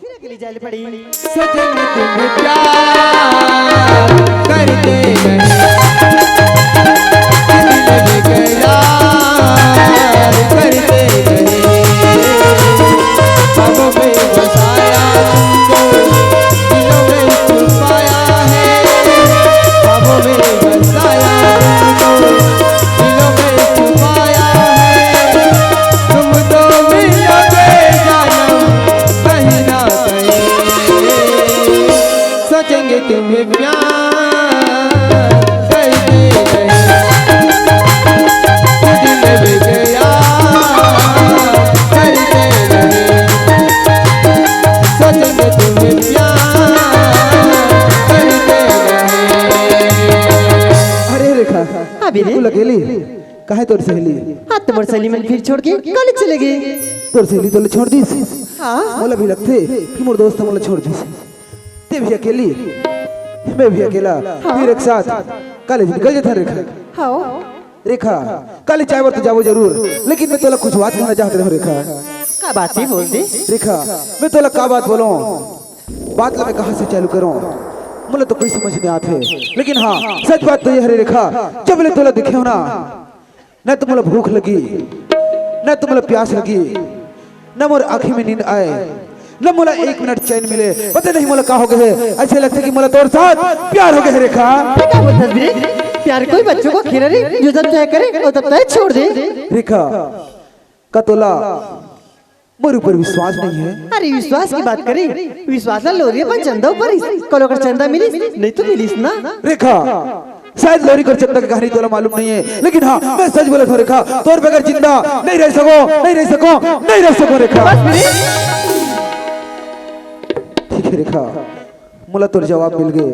फिर अकेली जाल पड़ी। सजन तुम प्यार करते रहे, दिल बेकरार करते रहे, ख्वाबों में बसाया तुमको, दिलों में छुपाया है, ख्वाबों में बसाया तुमको, दिलों में छुपाया है, तुम तो मिलोगे जानम कहीं ना कहीं, सोचेंगे तुम्हें प्यार करते रहे, दिल बेकरार करते रहे, सोचेंगे तुम्हें प्यार करते रहे। अरे रेखा, हाँ बीरे। बिल्कुल अकेली काहे तोर सहेली? हाँ तुम्हारे सहेली मन फिर छोड़ के कॉलेज चले गए। तोर सहेली तो छोड़ दी, हाँ मोला भी लगते कि मोर दोस्त मोला छोड़ दी, ते भी अकेली मैं भी अकेला, फिर एक साथ कॉलेज निकल जाता। रेखा हाँ रेखा कॉलेज चाहे तो जाओ जरूर, लेकिन मैं तोला कुछ बात कहना चाहते रहो। रेखा का बात ही बोल दे। रेखा मैं तोला का बात बोलूं, बात ला मैं कहाँ से चालू करूं, मुझे तो कोई समझ नहीं आते, लेकिन हाँ सच बात तो ये है रेखा, जब ले तोला दिखे हो ना, न तो मुझे भूख लगी, न तो मुझे प्यास लगी, न मोर आँखी में नींद आए, न मुझे एक मिनट चैन मिले, पता नहीं मुझे का हो गए, ऐसे लगता है कि मुझे तोर साथ प्यार हो गए। रेखा क्या बोलता है बीरे? प्यार कोई बच्चों को खेला रे, जो जब चाहे करे और तब तक छोड़ दे। रेखा का तोला मोर ऊपर विश्वास नहीं है? अरे विश्वास की बात करें, विश्वास ना लोरी अपन चंदा ऊपर कलो कर चंदा मिली नहीं तो मिलीस ना। रेखा शायद लोरी कर चंदा की कहानी तोला मालूम नहीं है, लेकिन हाँ मैं सच बोला था रेखा, तोर बगैर जिंदा नहीं रह सको, नहीं रह सको, नहीं रह सको। रेखा ठीक है रेखा, मुला तोर जवाब मिल गए,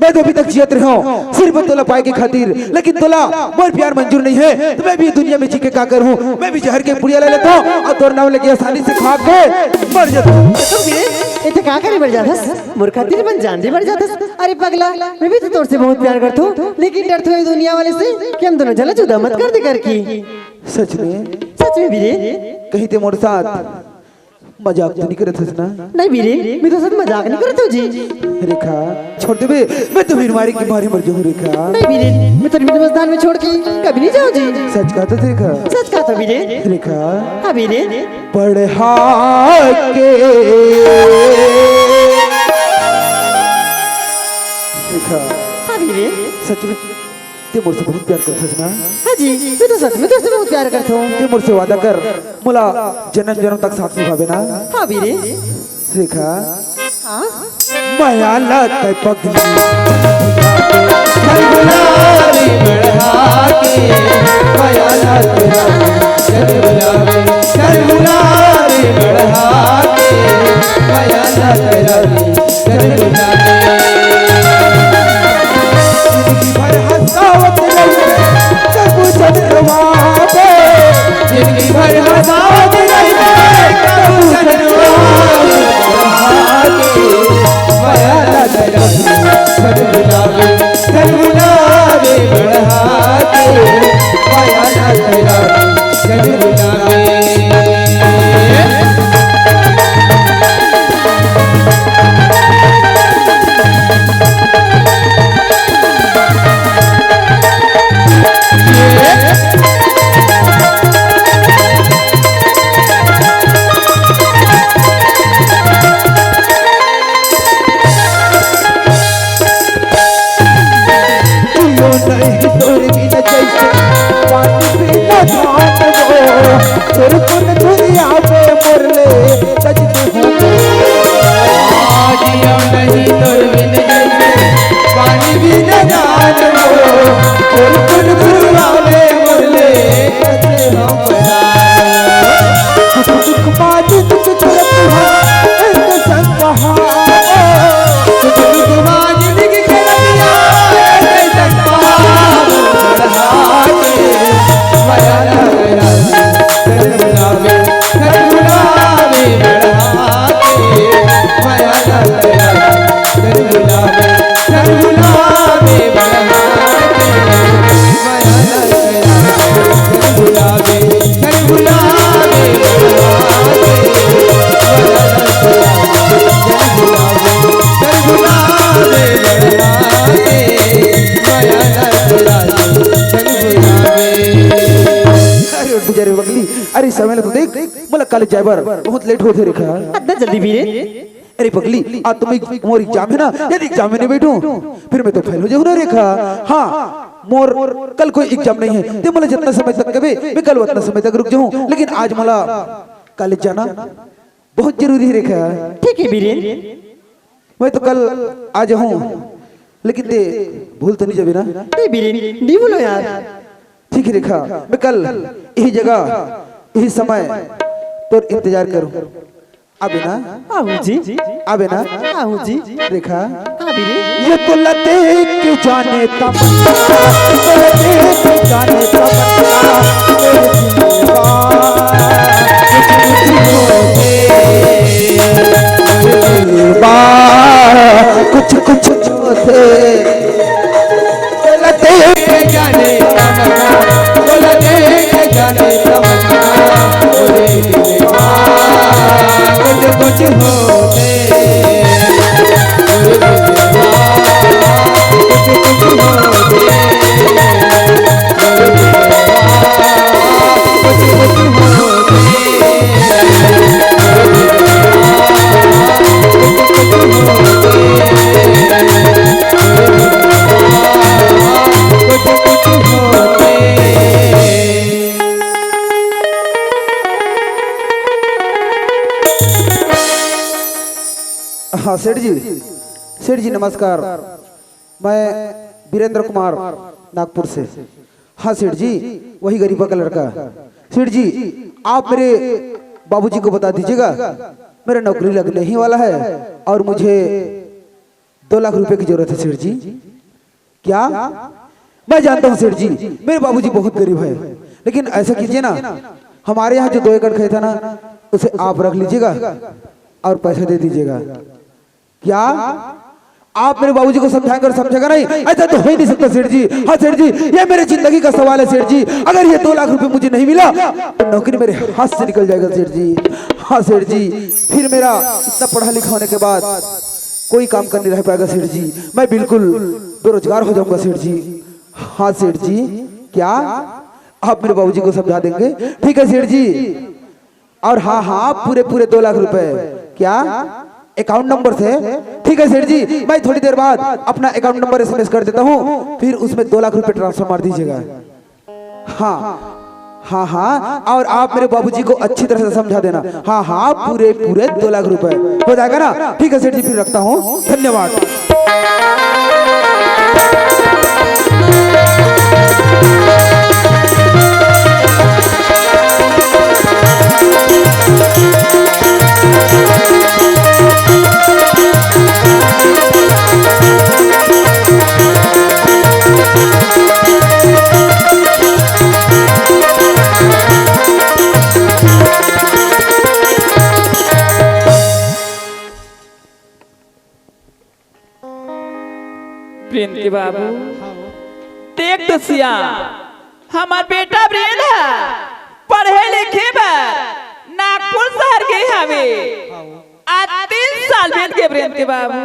मैं तो अभी तक जियत रहा हूँ सिर्फ तोला पाए के खातिर, लेकिन तोला मोर प्यार मंजूर नहीं है, तो मैं भी दुनिया में जी के का करूँ, मैं भी जहर के पुड़िया ले लेता हूँ और तोर नाम लेके आसानी से खा के मर जाता हूँ। तो बीरे इते का करे मर जाथस, मोर खातिर बन जान दे मर जाथस। अरे पगला मैं भी तो तोर से बहुत प्यार करता हूँ, लेकिन डरते हुए दुनिया वाले से कि हम दोनों जला जुदा मत कर दे करके। सच में बीरे कहीं ते मोर साथ मजाक तो नहीं करत हस ना? नहीं बीरे मैं तो साथ मजाक नहीं करता हूँ जी। रेखा छोड़ दे बे, मैं तो बीमारी की मारे मर जाऊँ। रेखा नहीं बीरे मैं तो मस्तान में छोड़ के कभी नहीं जाऊँ जी। सच कहा तो रेखा, सच कहा तो बीरे। रेखा हाँ बीरे पढ़ा के रेखा हाँ बीरे सच में ते मोर से बहुत प्यार करत हस ना? हाँ जी मैं तो सच में तुझसे बहुत प्यार करता हूँ। ते मोर से वादा कर मुला जन्म जन्म तक साथ निभावे ना? हाँ बीरे रेखा हाँ माया लत पगली गुलाबी बढ़ा के, माया लत गुलाबी बढ़ा के, माया लत गुलाबी जिंदगी भर हंसावत रहे सब चंद्रमा पे, जिंदगी भर हंसावत रहे सब चंद्रमा के, माया लत गुलाबी बढ़ा के, माया लत गुलाबी। समय तो देख मतलब कल जाबर बहुत लेट होते रेखा अद्दा जल्दी बीरे अरे पगली आज तुम मोर एग्जाम है ना यदि एग्जाम में नहीं बैठूं फिर मैं तो फेल हो जाऊं ना रेखा हाँ मोर कल कोई एग्जाम नहीं है ते मला जितना समय तक कबे मैं कल उतना समय तक रुक जाऊं लेकिन आज मला कॉलेज जाना बहुत जरूरी है रेखा ठीक है बीरे मैं तो कल आ जाऊं लेकिन ते भूल तो नहीं जाबे ना ते बीरे नहीं बोलो यार ठीक है रेखा मैं कल यही जगह यही समय तो इंतजार करूं अबे ना आहू जी अबे ना आहू जी रेखा हाँ बीरे ये तो लते क्यों जाने तमन्ना तो लते क्यों जाने तमन्ना मेरे दिल का कुछ कुछ जो थे तो लते क्यों जाने तमन्ना तो लते क्यों जाने तमन्ना मेरे दिल का कुछ कुछ होते हाँ सेठ जी नमस्कार मैं वीरेंद्र कुमार नागपुर से हाँ सेठ जी वही गरीबा का लड़का सेठ जी आप मेरे बाबूजी को बता दीजिएगा मेरा नौकरी लगने ही वाला है और मुझे 2 लाख रुपए की जरूरत है सेठ जी क्या मैं जानता हूँ सेठ जी मेरे बाबूजी बहुत गरीब है लेकिन ऐसा कीजिए ना हमारे यहाँ जो 2 एकड़ खेत है ना उसे आप रख लीजिएगा और पैसा दे दीजिएगा क्या आप मेरे बाबूजी को समझेगा नहीं ऐसा तो हो ही नहीं सकता सेठ जी हाँ सेठ जी ये मेरी जिंदगी का सवाल है सेठ जी अगर ये 2 लाख रुपए मुझे नहीं मिला तो नौकरी मेरे हाथ से निकल जाएगा सेठ जी हाँ सेठ जी फिर मेरा इतना पढ़ा लिखा होने के बाद कोई काम कर नहीं रह पाएगा सेठ जी मैं बिल्कुल बेरोजगार हो जाऊंगा सेठ जी हाँ सेठ जी क्या आप मेरे बाबूजी को समझा देंगे ठीक है सेठ जी और हाँ पूरे 2 लाख रुपए क्या अकाउंट नंबर से ठीक है सेठ जी मैं थोड़ी देर बाद अपना अकाउंट नंबर एसएमएस कर देता हूँ फिर उसमें 2 लाख रुपए ट्रांसफर मार दीजिएगा हाँ और आप मेरे बाबूजी को अच्छी तरह से समझा देना हाँ पूरे 2 लाख रुपए हो जाएगा ना ठीक है सेठ जी फिर रखता हूँ धन्यवाद प्रियंती बाबू देख तो सिया हमार बेटा ब्रेन है पढ़े लिखे बार नागपुर शहर के हवे आज 3 साल बीत गए प्रियंती बाबू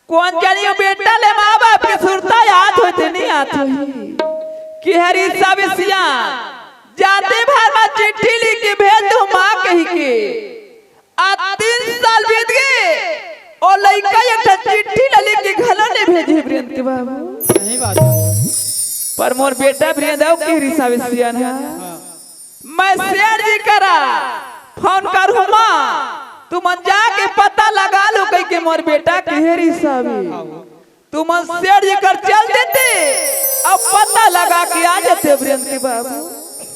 कौन जानियो बेटा ले माँ बाप के सुरता याद होते नहीं आती कि हरी सब सिया जाते भर में चिट्ठी लिख के भेज दो माँ कही के आज 3 साल बीत गए और लड़का एक चिट्ठी लिख के घर ने भेजी प्रियंती बाबू सही बात है पर मोर बेटा प्रियंदा के रिसावे सियान है मैं शेर जी करा फोन करूँ माँ तुम जाके पता लगा लो कहीं के मोर बेटा के रिसावे तुम शेर जी कर चल देते अब पता लगा के आ जाते प्रियंती बाबू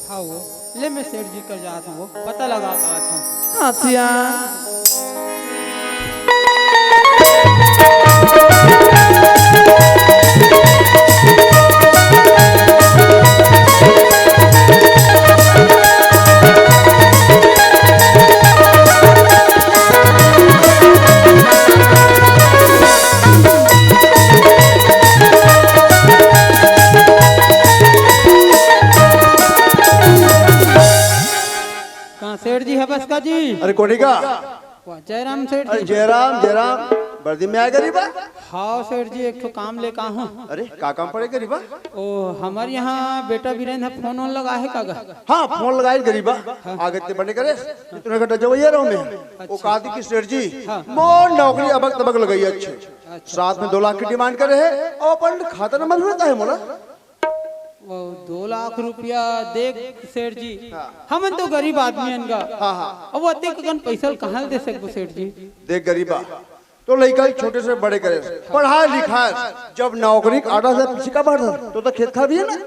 हाँ वो ले मैं सेठ जी कर जाता हूँ पता लगा के आता हूँ हाँ सियान कहाँ सेठ जी है बस का जी अरे कोटिका जयराम सेठ अरे जी जयराम वर्दी में आए गरीबा। हाँ सेठ जी एक तो काम लेकर हूँ। अरे का काम पड़े गरीबा? ओ हमारे यहाँ बेटा वीरेंद्र फोन ऑन लगा है कागा? हाँ फोन लगाए गरीबा। आगे ते बने करे इतने घंटा जो ये रहो में वो कहा थी कि सेठ जी मोर नौकरी अबक तबक लगाई अच्छे साथ में 2 लाख की डिमांड करे है और अपन खाता नंबर होता है मोला। वो 2 लाख रुपया देख सेठ जी हम तो गरीब आदमी हैं का। हाँ हाँ अब अते कन पैसा कहाँ दे सकबो सेठ जी? देख गरीबा तो लड़का छोटे से बड़े करे पढ़ाए लिखाए जब नौकरी का आटा से पीछे का बढ़ तो खेत खा भी है ना।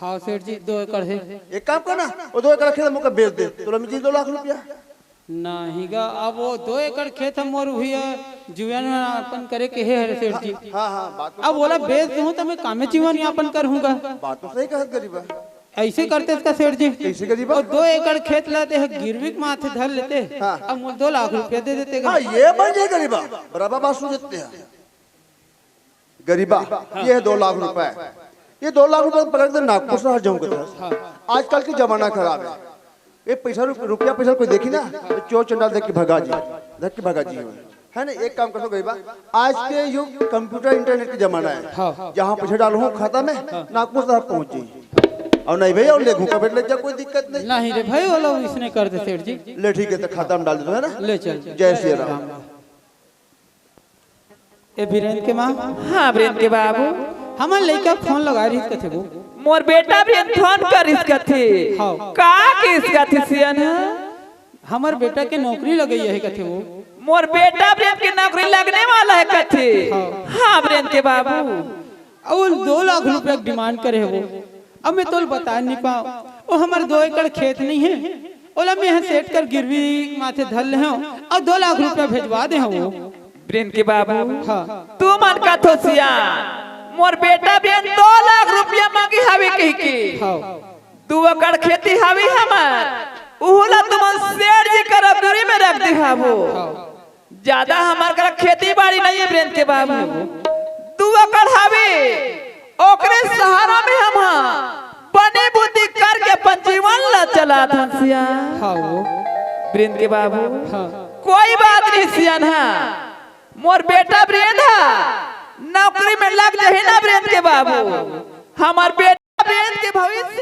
हाँ सेठ जी 2 एकड़ है। एक काम करना वो 2 एकड़ खेत मुझे बेच दे तो मिल 2 लाख रुपया। नहीं गा अब वो 2 एकड़ खेत हम मोर हुई है जीवन यापन करे के है सेठ जी। हाँ हाँ बात अब बोला बेच दूँ तो मैं कामे जीवन यापन करूँगा। बात तो सही कहत गरीबा। ऐसे करते इसका सेठ जी। कैसे गरीबा? और 2 एकड़ खेत लाते हैं गिरवी के माथे धर लेते अब मुझे 2 लाख रुपया दे देते। हाँ ये बन जाए गरीबा बराबर बात सुन देते हैं गरीबा। ये है 2 लाख रुपए। ये 2 लाख रुपए पकड़ के नागपुर से हट जाऊंगा। आजकल की जमाना खराब है। ये पैसा रुपया पैसा कोई देखी ना तो चोर चंडाल देख के भगा जी है ना। एक काम कर दो गरीबा आज के युग कंप्यूटर इंटरनेट का जमाना है। जहाँ पैसा डालो खाता में नागपुर से पहुंच जाइए और नहीं भैया ले घूका बैठ ले जा कोई दिक्कत नहीं। नहीं रे भाई वो लोग इसने कर दे सेठ जी। ले ठीक है तो खाता में डाल दो है ना। ले चल जय श्री राम। ए वीरेंद्र के माँ। हाँ वीरेंद्र के बाबू हमारे लड़का फोन लगा रही थे वो मोर बेटा भी फोन कर इसका थे का के इसका थे सियन हमारे बेटा के नौकरी लगी है कथे वो मोर बेटा वीरेंद्र की नौकरी लगने वाला है कथे। हाँ वीरेंद्र के बाबू और 2 लाख रुपया डिमांड करे वो। अब मैं तो बता नहीं पाऊँ वो हमारे 2 एकड़ खेत नहीं है ओला मैं यहाँ सेट कर गिरवी माथे धर ले और 2 लाख रुपया भेजवा दे वो। वीरेंद्र के बाबू हाँ तू मन का थो सिया मोर बेटा वीरेंद्र 2 लाख रुपया मांगी हवे कह के 2 एकड़ खेती हवे हमार उहला तुम सेठ जी कर दूरी में रख दे हावो। ज्यादा हमार कर खेती बाड़ी नहीं है वीरेंद्र के बाबू 2 एकड़ हवे ओकरे सहारा में हम बने बुद्धि करके अपन जीवन ला चला था सिया। हाँ वो वीरेंद्र के बाबू हाँ कोई बात नहीं सियान मोर बेटा वीरेंद्र नौकरी में लग जाए ना वीरेंद्र के बाबू हमार बेटा वीरेंद्र के भविष्य।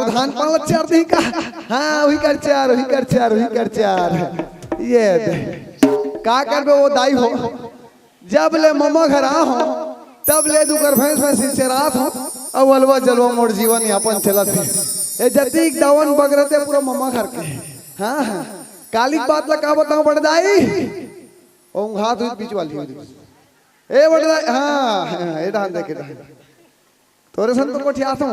धान पाला 4 दी का। हाँ वही कर 4 वही कर 4 वही कर 4 ये का करबे वो दाई हो जब ले मम्मा घर आ हो तब ले दू कर भैंस भैंस चरात हो अब अलवा जलवा मोर जीवन यापन चलत है। ए जतीक दवन बगरते पूरा मम्मा घर के। हाँ हाँ काली बात ला का बताऊं बड़ दाई ओ हाथ हुई बीच वाली ए बड़ दाई। हाँ ए धान देखे तोरे सन तो कोठी आतो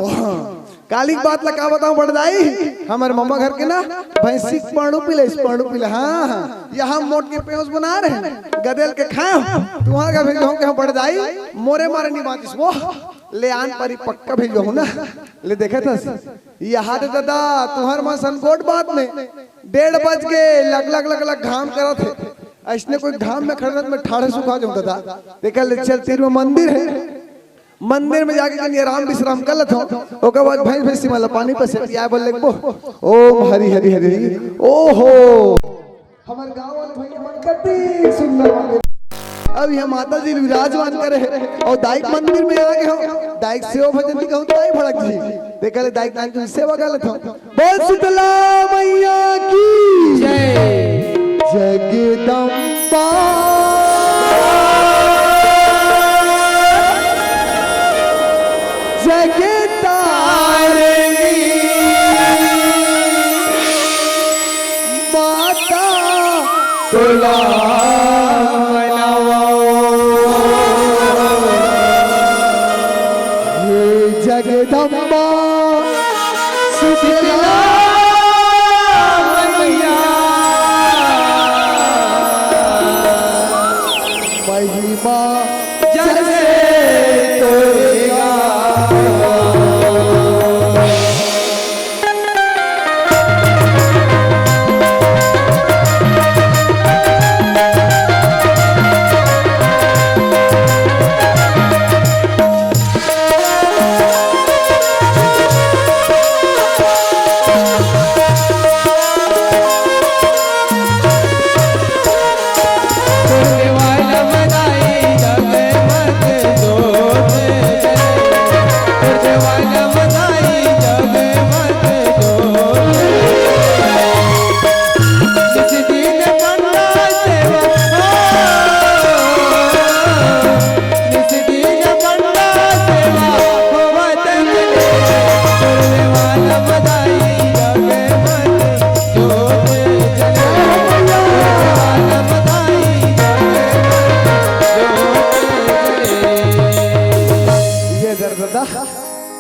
काली बात ला का बताऊं बड़ दाई हमारे मम्मा घर के ना भैंसी पणु पिले। हाँ हाँ यहाँ मोट के पेंस बना रहे गदेल के खाए तुम्हारा का भेजो के हम बड़ दाई मोरे मारे नहीं बातिस वो ले आन परी पक्का भेजो हूं ना ले देखे था यहाँ दे दादा तुम्हारे मां संकोट बात में 1:30 बज के लग घाम करा थे ऐसने कोई घाम में खड़े में ठाड़े सुखा जाऊं दादा देखा ले चल तीर में मंदिर है मंदिर में जाके कहीं आराम विश्राम कर लेता हूँ ओके बाद भैंस भैंसी वाला पानी पर से पिया बोल ले ओम हरि हरि हरि ओहो हमारे गांव वाले भैया मन करती सुंदर वाले अब यह माता जी विराजमान करे और दाइक मंदिर में आ गए हो दाइक सेवा भजन की कहूँ तो दाई भड़क जी देखा ले दाइक नाम की सेवा कर लेता हूँ बोल शीतला मैया की जय जगदम्बा माता तुला शीतला मैया महिमा जैसे तोरेगा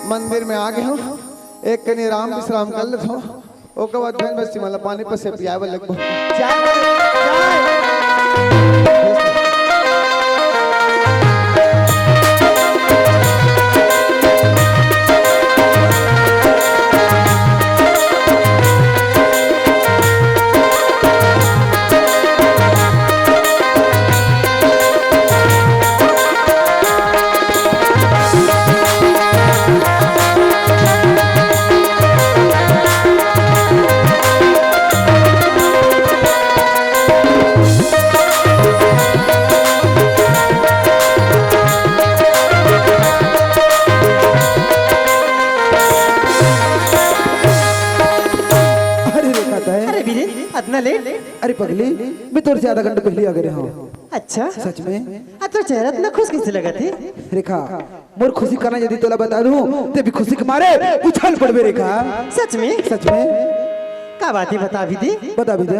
मंदिर में आ गए हो एक कनी राम विश्राम कर लेते हो ओके बाद बहन बस्ती मला पानी पर से पियावे लगभग इतना लेट? अरे पगली मैं तोर से आधा घंटा पहले आ गए हूँ। अच्छा सच में? तो चेहरा इतना खुश कैसे लगा थी? रेखा मोर खुशी करना यदि तोला बता दूं ते भी खुशी के मारे उछल पड़बे रेखा। सच में? सच में का बात है बता भी दे। बता भी दे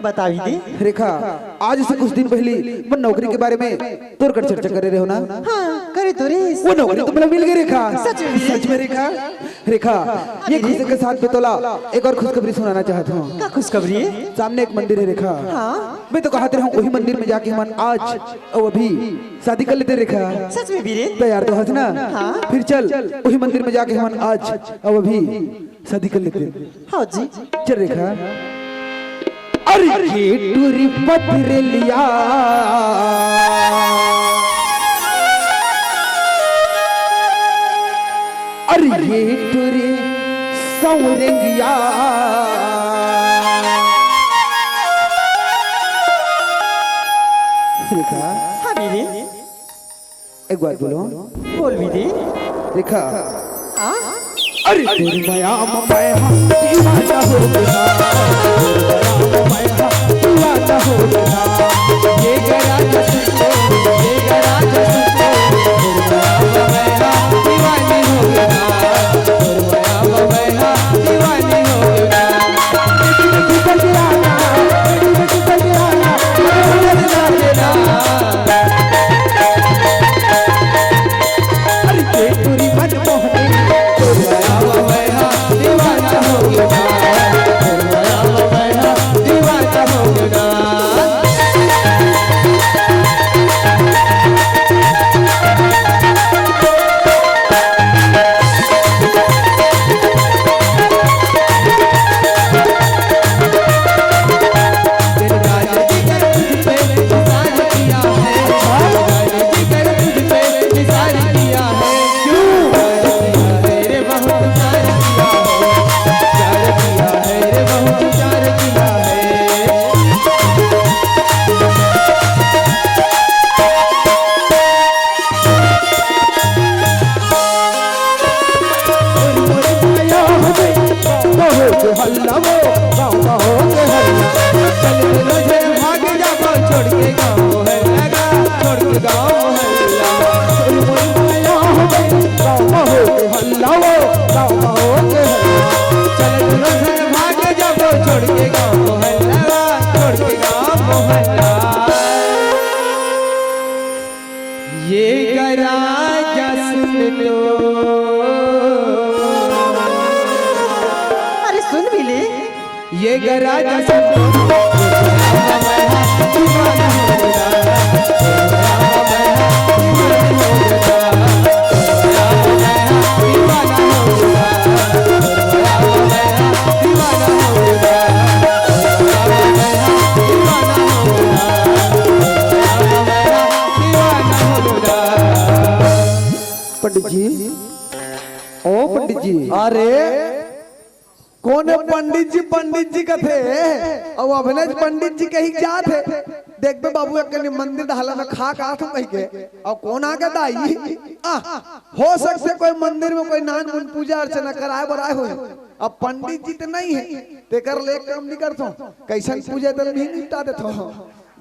बता भी दे। रेखा आज से कुछ दिन पहले मैं नौकरी के बारे में तोर कर चर्चा करे रहे हो ना। हाँ करे तो रे वो नौकरी तो मिल गई रेखा। सच में रेखा रेखा ये खुशी के साथ में तोला एक और खुशखबरी सुनाना चाहता हूँ। क्या खुशखबरी है? सामने एक मंदिर है रेखा। हाँ मैं तो कहते रहूँ वही मंदिर में जाके हम आज और अभी शादी कर लेते रेखा। सच में भी रे? तैयार तो हस ना? हाँ। फिर चल वही मंदिर में जाके हम आज और अभी शादी कर लेते। हाँ जी चल रेखा। अरे ये टूरी पत्र लिया अरे ये टूरी सौरंगिया रेखा। हाँ भी रे एक बात बोलो। बोल भी दे। रेखा हाँ अरे तेरी माया दीवाना हो गया दीवाना हो गया ये गरा जसको ये गरा जसको माया दीवानी हो गया माया दीवानी हो गया अरे तेरी मन मोहनी दीवाना हो गया दीवाना हो गया। हल्ला वो गाँव का हो के हल्ला चल मुझे भाग जाओ छोड़ के गाँव है लगा छोड़ के गाँव हल्ला गाँव का हो के हल्ला वो गाँव का हो के हल्ला चल मुझे भाग जाओ छोड़ के गाँव है लगा छोड़ के गाँव हल्ला ये गरा सुन लो ये गराजा सब पंडित जी, ओ पंडित जी, अरे कौन है पंडित जी का थे अब अभिनय पंडित जी कहीं क्या थे देख बे बाबू एक मंदिर ढाला में खा तुम कहीं के अब कौन आ गया दाई हो सकते कोई मंदिर में कोई नान गुन पूजा अर्चना कराए बराए हो अब पंडित जी तो नहीं है ते कर ले काम नहीं करतो कैसा पूजा तो नहीं निपटा देतो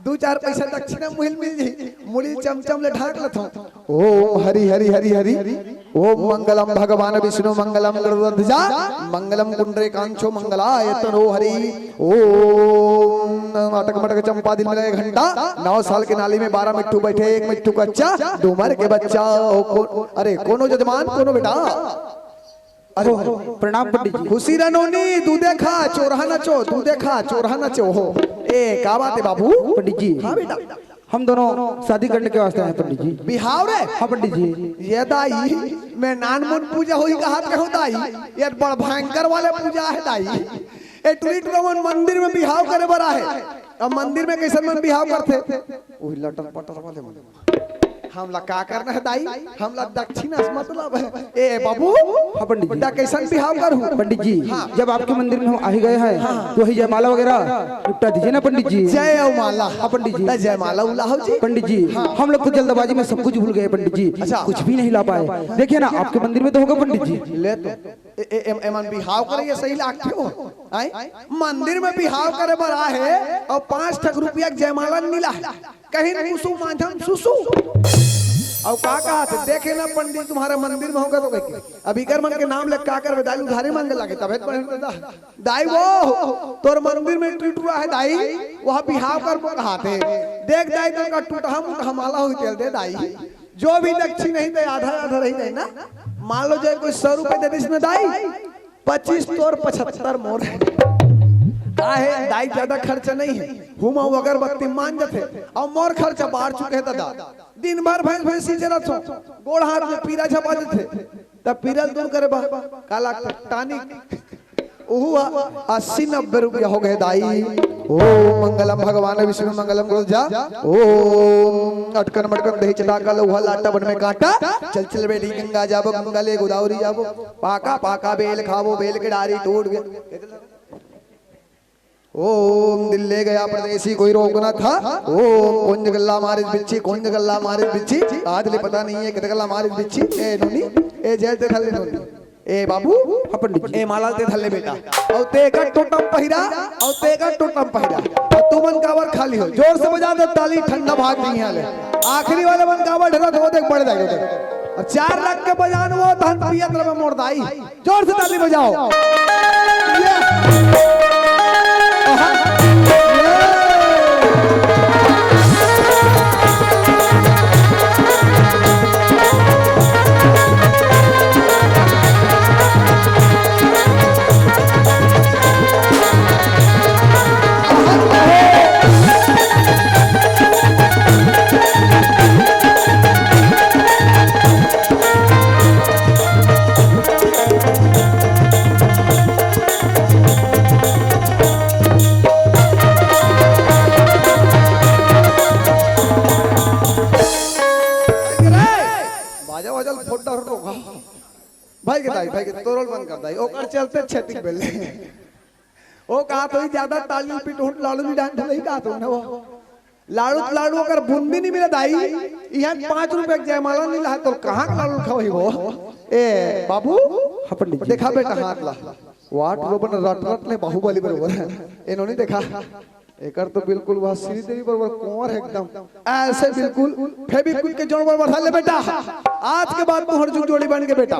दो चार पैसा दक्षिणा मिल जी मुड़ी चमचम ले ढाक लेतो ओम हरि हरि हरि हरि ओम मंगलम भगवान विष्णु मंगलम गरुड़ध्वजा मंगलम कुंडरे कांचो मंगलाय तनो हरि ओम अटक मटक चंपा दिल में घंटा 9 साल के नाली में 12 मिट्टू बैठे एक मिट्टू का बच्चा डूमर के बच्चा अरे कोनो जजमान कोनो बेटा अरे प्रणाम पंडित जी। खुशी रनोनी दूधे खा चोरहा नचो दूधे खा चोरहा नचो हो ए का बात है बाबू पंडित जी, हाँ बेटा हम दोनों शादी करने के वास्ते हैं पंडित जी। बिहाव रे हाँ पंडित जी। ये दाई मैं नानमुन पूजा हुई कहा कहूँ दाई ये बड़ भयंकर वाले पूजा है दाई ए ट्रीट रोमन मंदिर में बिहाव करे बड़ा है अब मंदिर में कैसे मन बिहाव करते वही लटर पटर वाले हमला का करना है दाई हमला दक्षिणा से मतलब है ए बाबू हाँ पंडित जी। बेटा कैसन बिहाव करूं पंडित जी, जब आपके मंदिर में हम आ ही गए हैं तो ही जयमाला वगैरह निपटा दीजिए ना पंडित जी। जय माला हाँ पंडित जी। जय माला उल्लाह जी पंडित जी, हम लोग तो जल्दबाजी में सब कुछ भूल गए पंडित जी। अच्छा। कुछ भी नहीं ला पाए। देखिए ना आपके मंदिर में तो होगा पंडित जी। ले तो एमन बिहाव करे ये सही लागते हो आई मंदिर में बिहाव करे बड़ा है और 5 रुपया जयमाला मिला कहीं कुसु माध्यम सुसु और का कहा थे देखे ना पंडित तुम्हारे मंदिर में होगा तो कहीं अभी कर मन के नाम ले का कर दाई उधारी मांगे लगे तबे दाई वो तोर मंदिर में टूट हुआ है दाई वह बिहाव कर कहा थे देख दाई तो का टूटा मुठा माला हुई तेल दे दाई जो भी दक्षिण नहीं दे आधा आधा रही जाए ना मान लो जो कोई 100 रुपए दे दी दाई 25 तोर 75 मोर है दाई ज्यादा खर्चा नहीं है हुमा अगरबत्ती मान जाते और मोर खर्चा बाहर चुके हैं दादा दिन भर भैंस भैंसी चलत हो गोड़ हाथ में पीरा छपा देते तब पीरल दूर करे बा काला टानी ओहुआ 80-90 रुपया हो गए दाई ओम मंगलम भगवान विष्णु मंगलम गरुड़ध्वजा ओम अटकन मटकन दही चटाका लोहा लाटा बन में काटा चल चल बेटी गंगा जाबो गंगा ले गोदावरी जाबो पाका पाका बेल खाबो बेल के डारी टूट गए ओम दिल ले गया परदेसी कोई रोकना था ओम कुंज गल्ला मारिस बिच्छी कुंज गल्ला मारिस बिच्छी आज ले पता नहीं है कितने गल्ला मारिस बिच्छी ए नोनी ए जेल ते थले नोनी ए बाबू पंडित जी ए माला ते थले बेटा और ते का टोटम पहिरा और ते का टोटम पहिरा और तू मन कावर खाली हो जोर से बजा दे ताली ठंडा भाग नहीं हाले आखिरी वाले मन कावर ढरा तो देख बढ़ जाएगा और 4 लाख के बजान वो धन पियत में मोड़ दाई जोर से ताली बजाओ भाई के तोरल बंद कर दाई ओकर चलते छेती बेले ओ कहा तो ज्यादा ताली पिटोट लाड़ू भी डांट नहीं कहा तो ना वो लाड़ू अगर बूंदी नहीं मिले दाई यहाँ 5 रुपए जयमाला नहीं ला तो कहाँ का लाड़ू खाओ वो ए बाबू देखा बेटा हाथ ला वाट रोबन रट रट ले बाहुबली बरोबर इन्होंने देखा एकर तो बिल्कुल वह श्रीदेवी बरोबर कुंवर है एकदम ऐसे बिल्कुल फेविक्विक के जोड़ बरोबर ले बेटा आज के बाद तुम हरजुग जोड़ी बन के बेटा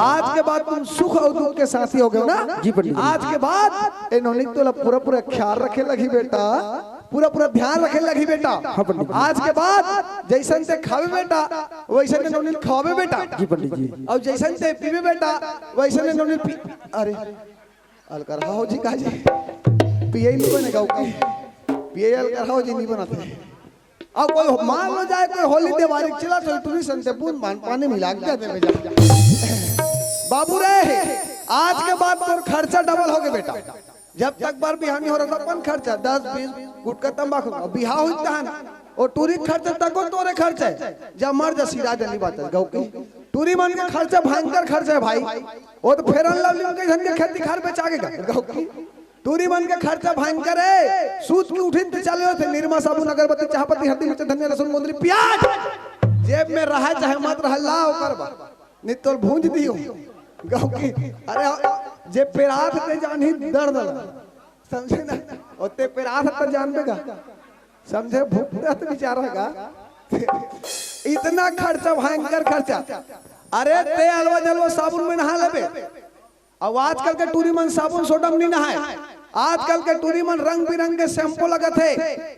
आज के बाद तुम सुख और दुख के साथी हो गए ना जी पंडित आज के बाद इन्होंने तो पूरा ख्याल रखे लगी बेटा पूरा ध्यान रखे लगी बेटा आज के बाद जैसन से खावे बेटा वैसे इन्होंने खावे बेटा जी पंडित जी और जैसन से पीवे बेटा वैसे इन्होंने अरे अलकर हो जी का जी पिए नहीं बनेगा पिए कराओ जी नहीं बनाते। अब कोई मान लो जाए कोई होली दिवाली चला तो टूरी संते बूंद पानी मिला के जाते बेटा। बाबू रे आज के बाद तोर खर्चा डबल हो गया बेटा। जब तक बार बिहानी हो रहा था अपन खर्चा 10-20 गुटका तंबाकू बिहा होता है और टूरी खर्चा तको तोरे खर्चा है। जब मर जा सिरा जल्दी बात है गाँव की टूरी मन के खर्चा भयंकर खर्चा है भाई। वो तो फेरन लवली के धन के खेती खार पे चागेगा गाँव की टूरी मन के खर्चा भयंकर है। सूत की उठिन पे चले होते निरमा साबुन अगरबत्ती चाहपत्ती हल्दी मिर्च धनिया लहसुन गोंदली प्याज जेब में रहा चाहे मत रहा लाओ करबा नहीं तो भूंज दियो गाँव की। अरे जे पेरात पे जानी दर्द समझे ना ओते पेरात पर जानबेगा समझे भूखता तो बेचारा का इतना खर्चा भयंकर खर्चा। अरे ते अलवा जलवा साबुन में नहा लेबे। अब आजकल के टूरी मन साबुन सोडा में नहीं नहाए। आजकल के टूरी मन रंग बिरंग के शैम्पू लगत है।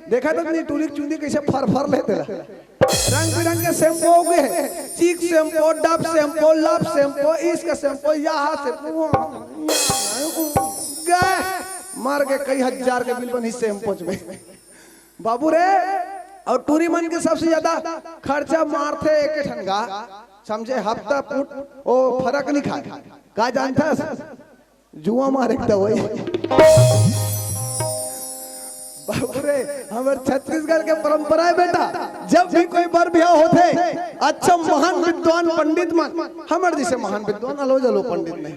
देखा तो नहीं टूरी चुंदी कैसे फर लेते रंग बिरंगे शैम्पू हो गए Chik shampoo Dove shampoo love shampoo इसका शैम्पू यहाँ से मार के कई हजार के बिल बनी शैम्पू में बाबू रे। और टूरी मन के सबसे ज्यादा खर्चा मारते एक ठनगा समझे हफ्ता फुट ओ फर्क नहीं खाए का जानता जुआ मारे दवाई बाबूरे हमारे छत्तीसगढ़ के परंपरा है बेटा। जब भी कोई बर ब्याह होते अच्छा महान विद्वान पंडित मन हमारे जैसे महान विद्वान अलो जलो पंडित नहीं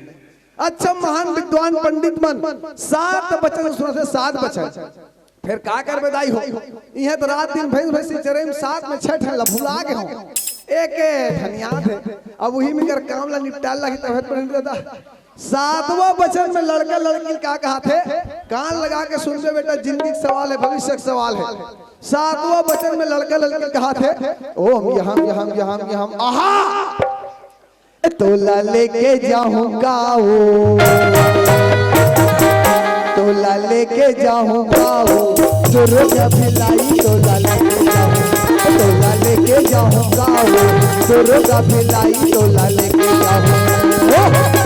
अच्छा महान विद्वान पंडित मन 7 बचन सुनते 7 बचन फिर का कर बधाई हो यह तो रात दिन भैंस भैंसी चरे में 7 में 6 ठन भुला के हो एक धनिया थे। अब वही में कर काम ला निपटाल लगी तबियत पर दादा 7वां बचन में लड़का लड़की का कहा थे कान लगा के सुन ले बेटा जिंदगी का सवाल है भविष्य का सवाल है। 7वां बचन में लड़का लड़की कहा थे ओ हम आहा तोला लेके जाऊंगा तोला लेके जाऊंगा दुर्गा भिलाई तोला लेके जाऊंगा तोला लेके जाऊंगा दुर्गा भिलाई तोला लेके जाऊंगा।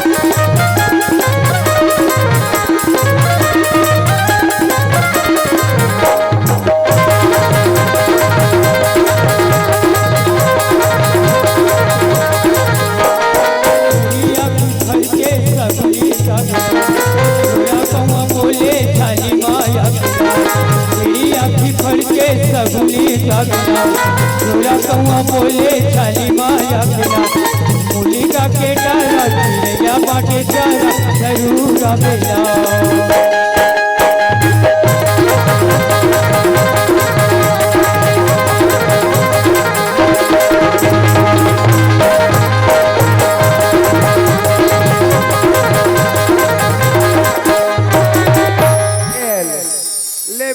बोले छाली माया बिना मुली का के डाला चिड़िया बाटे चारा जरूर आवेला।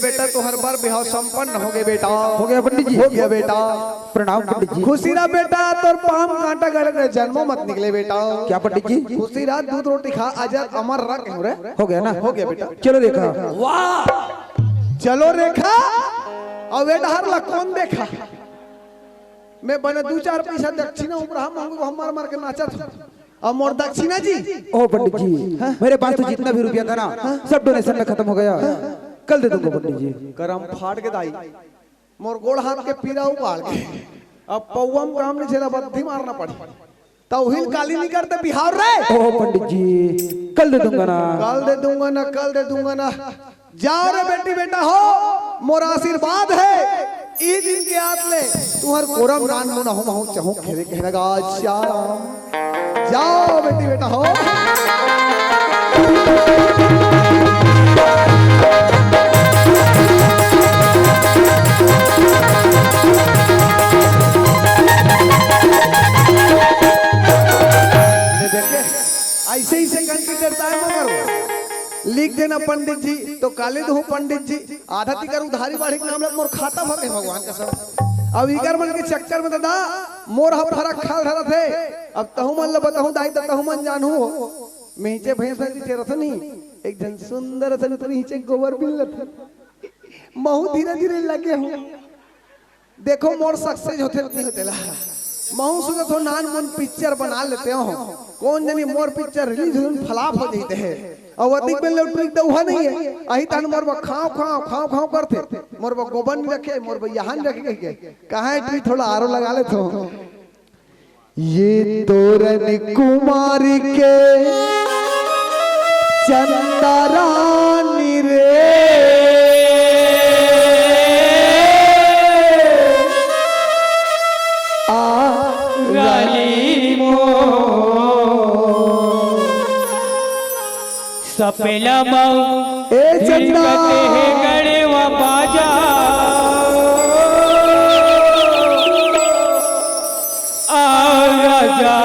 बेटा तो हर बार बिहाव संपन्न हो गए बेटा हो गया पंडित जी हो गया बेटा प्रणाम पंडित जी। खुशी रहा बेटा तोर पाम कांटा गड़ जन्मों मत निकले बेटा। क्या पंडित जी खुशी रहा दूध रोटी खा अजर अमर रख हो गया ना हो गया बेटा। चलो रेखा वाह चलो रेखा और बेटा हर ला कौन देखा मैं बने 2-4 पैसा दक्षिणा ऊपर हम मार के नाचा था और मोर दक्षिणा जी। ओ पंडित जी मेरे पास तो जितना भी रुपया था ना सब डोनेशन में खत्म हो गया कल दे दूंगा पंडित जी। करम फाड़ के दाई मोर गोड़ हाथ के पीरा उपाड़ के अब पौवम काम नहीं चला बद्धी मारना पड़ी तौहील काली नहीं करते बिहार रे। ओ पंडित जी कल दे दूंगा ना कल दे दूंगा ना जाओ रे बेटी बेटा हो मोर आशीर्वाद है ई दिन के आत ले तुहर कोरम रान मुना हो चाहूं खेले कहनेगा श्याम जाओ बेटी बेटा हो। ऐसे ही से घंटी देता है मगर लिख देना पंडित जी तो काले दो पंडित जी आधा तिकर उधारी बाढ़ी के नाम मोर खाता भर भगवान का सब। अब इकर मन के चक्कर में दादा मोर हम फरक खाल धरा थे अब तहु मन ल बताऊं दाई तहु मन जानू मीचे भैंस भैंस रथनी एक जन सुंदर रथनी तो नीचे गोबर बिल महू धीरे धीरे लगे हूं देखो मोर सक्सेस होते ला महू सुनत हो नान मुन पिक्चर बना लेते हो कौन जनी मोर पिक्चर रिलीज हुन फ्लॉप हो जाते हैं और अधिक में लोग तो हुआ नहीं है अही तान मोर बा खाओ खाओ खाओ खाओ करते मोर बा गोबर नहीं रखे मोर बा यहाँ रखे के कहाँ ट्री थोड़ा आरो लगा लेते हो ये तोरन कुमारी के चंदा रानी रे रानी मो सपेला मऊ ए चंदा गड़े व बाजा राजा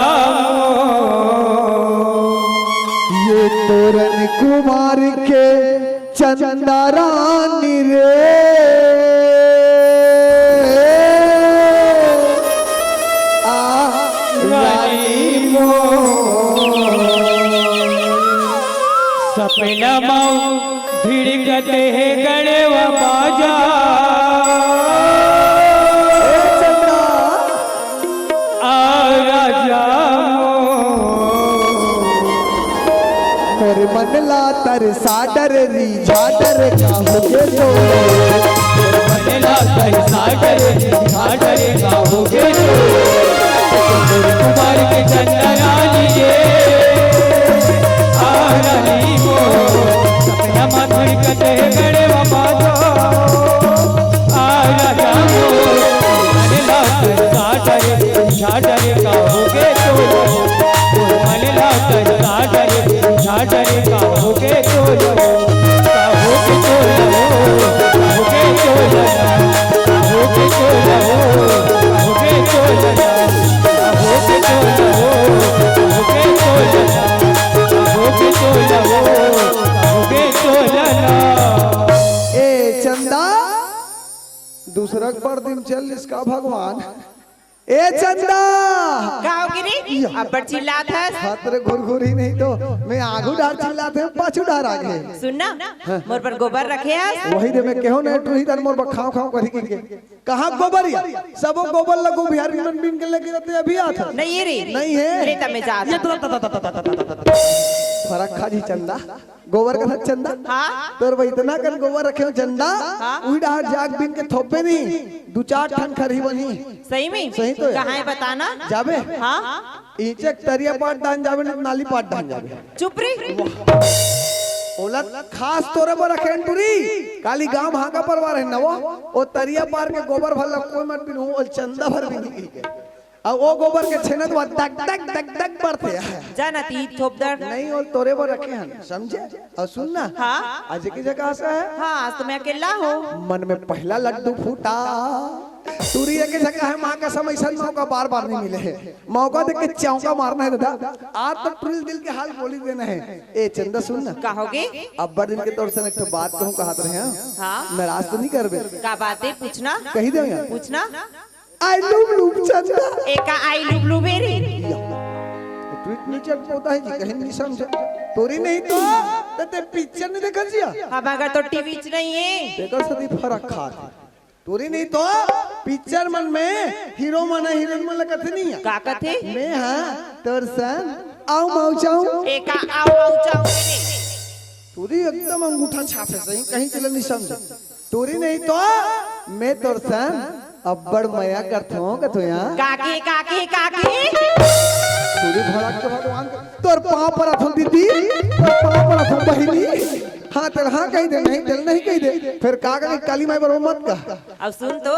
ये तोरन कुमार के चंदा रानी रे रानी मो सपेला मऊ भीड़ गते है गड़े व बाजा मोर मनला तर साडर री झाडर का होगे तो मनला कर सागर सागर का होगे कुमार के चंदा रानी ये रानी मो सपना मधुर कटे गड़े बाबा राजा मो मनला कर सागर सागर का होगे तो मनला कर सागर सागर का होगे तो होगे तो होगे तो होगे तो होगे तो होगे तो होगे तो ए चंदा दूसरा पर दिन चल इसका भगवान ए चंदा गाँवगिरी अब चिल्लात है हाथ घुरघुरी नहीं तो मैं आगू डार चिल्लाते हैं पाछू डार आगे सुनना मोर पर गोबर रखे है वही दे मैं कहो ना तू ही तन मोर खाओ खाओ करी के कहां गोबरिया सब गोबर लगो बिहार में मन बिन के लेके जाते अभी आता नहीं रे नहीं है रे तब मैं जाता फरक खाजी चंदा गोबर का था चंदा हाँ तोर भाई इतना कर गोबर रखे हो चंदा उही डार जाग बिन के थोपे नहीं दो चार ठन खरी बनी सही में सही तो है। कहाँ है बताना जाबे हाँ ईचक तरिया पाट डान जाबे न नाली पाट डान जाबे चुप रे ओला खास तोरे पर रखेन टुरी काली गांव हाका परवार है नवो ओ तरिया पार के गोबर भला कोई मत बिन हो चंदा भर बिन के अब वो गोबर के छेनत वा टक टक टक टक पड़ते हैं जाना ती थोपदर नहीं और तोरे पर रखे हैं समझे और सुनना हाँ आज की जगह से है हाँ आज तो मैं अकेला हूँ मन में पहला लड्डू फूटा तुरिया के जगह है माँ का समय सन मौका बार बार नहीं मिले है मौका देख के चौका मारना है दादा आज तो टुरिल दिल के हाल बोली देना है ए चंदा सुनना कहोगे अब बड़ दिन के तौर से एक बात कहूँ कहत रहे हैं हाँ नाराज तो नहीं करबे का बात है पूछना कही दो यार पूछना आई लव लूप चंदा एका आई लुबलू बेरी ट्वीट नीचे होता है जी कहीं नहीं समझे तोरी नहीं तो ते पिक्चर नहीं देखा जिया अब अगर तो टीवी च नहीं है देखो सदी फरक खा तोरी नहीं तो पिक्चर मन में हीरो मन हीरोइन मन लगत नहीं है का कथे मैं हां तोर सन आओ माऊ चाऊ एका आओ आओ चाऊ तोरी एकदम अंगूठा छापे सही कहीं चले नहीं समझे तोरी नहीं तो मैं तोर सन अब्बड़ मया करथो कथो यहाँ काकी काकी काकी तोरी भड़क के भगवान तोर पाँव पर अथो दीदी तोर पाँव पर अथो बहिनी हाँ तेरे हाँ कही दे नहीं तेरे नहीं कही दे फिर कागज काली माई पर मत का अब सुन तो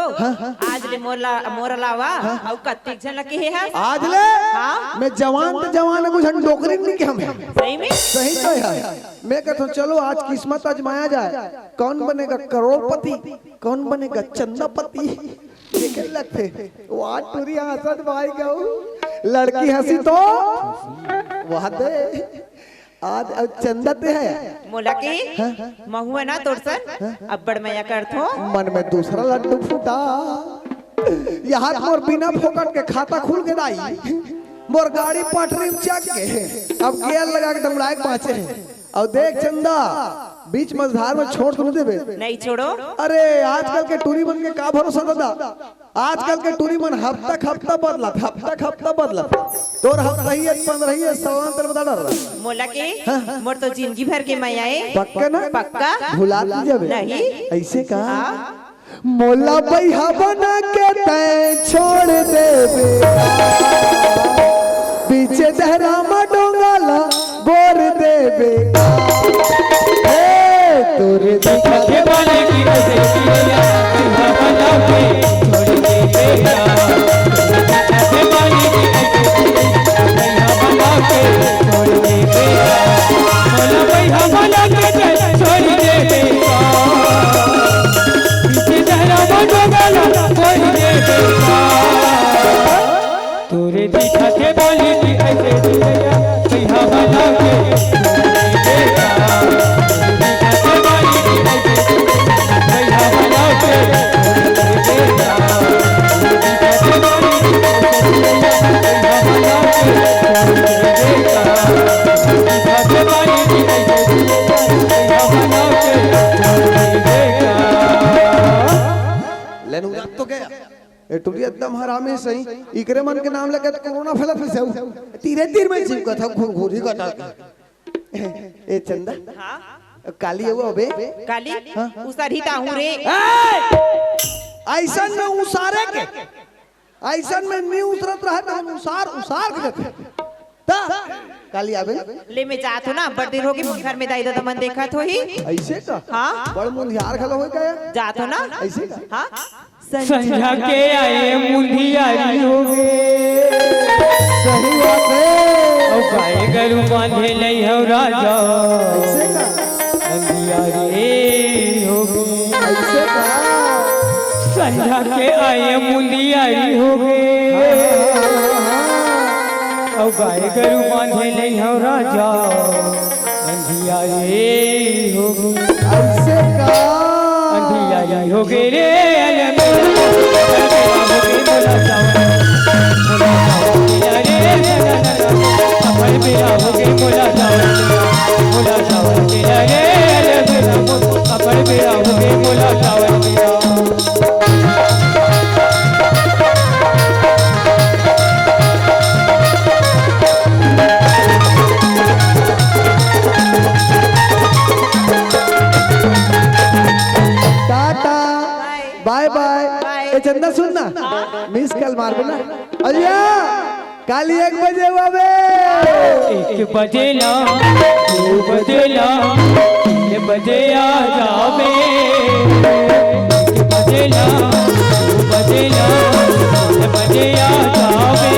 आज ले मोर अलावा अब कत्ती जन लगे है आज ले हाँ मैं जवान तो जवान है कुछ डोकरी नहीं के हमें सही में सही तो है मैं कहता हूँ चलो आज किस्मत आजमाया जाए कौन बनेगा करोड़पति कौन बनेगा चंदापति देखे लगते वो आज पूरी हंसत भाई गऊ लड़की हंसी तो वह दे आज चंदा ते है मोला के महुआ ना तोर सन अब बड़ मैया करथो मन में दूसरा लड्डू फूटा यहाँ मोर बिना फोकट के खाता खुल के दाई मोर गाड़ी पटरी में चक के अब गियर लगा के दमड़ाए पाचे और देख चंदा बीच मझधार में छोड़ तो नहीं देबे। नहीं छोड़ो। अरे आजकल के टूरी मन के का भरोसा दादा, आजकल के टूरी मन हफ्ता बदलत तोर हफ्ता ही 15 ही सवांतर बता डर मोला के मोर तो जिंदगी भर के मैं आए पक्का ना पक्का भुला नहीं जाबे नहीं ऐसे का मोला बैहा बना के तय छोड़ देबे पीछे दहरामा डोंगाला बोर देबे तोरे देखा के बाले की ऐसे पिया तुझा बना के छोड़ दे बेटा देखा के बाले की ऐसे पिया बना के छोड़ दे बेटा मोला भैया बना के छोड़ दे बेटा पीछे जहरा बनो गाला छोड़ दे बेटा तोरे देखा के बाले की ऐसे पिया भैया बना के छोड़ दे बेटा तो गया ए टुरी एकदम हरामी सही इकरे मन के नाम लेके कोरोना फैला फिर से तीरे तीर में चिपका था घोरी का था ए चंदा हाँ काली है वो अबे काली उसरी ताहू रे ऐसन में उसारे के ऐसन में नहीं उतरत रहा ना उसार के रखे ता काली आबे ले में जात हो ना बड़ देर हो गई घर में दाई दादा मन देखा तो ही ऐसे का हाँ बड़ मुंहियार खलो हो गया जात हो ना ऐसे का हाँ संझा के आए मुंडियारी हो गए सही बात है और गाय गरु बांधे नहीं हो राजा ऐसे का मुंडियारी हो गए ऐसे का संझा के आए मुंडियारी हो गए और गाय गरु बांधे नहीं हो राजा अंधियारी हो गए ऐसे का अंधियारी हो गए रे टाटा बाय बाय ए चंदा सुन ना मिस कॉल मार ना अलिया काली 1 बजे बाबे 1 बजे ला 2 बजे ला 3 बजे आ जावे 1 बजे ला 2 बजे ला 3 बजे आ जावे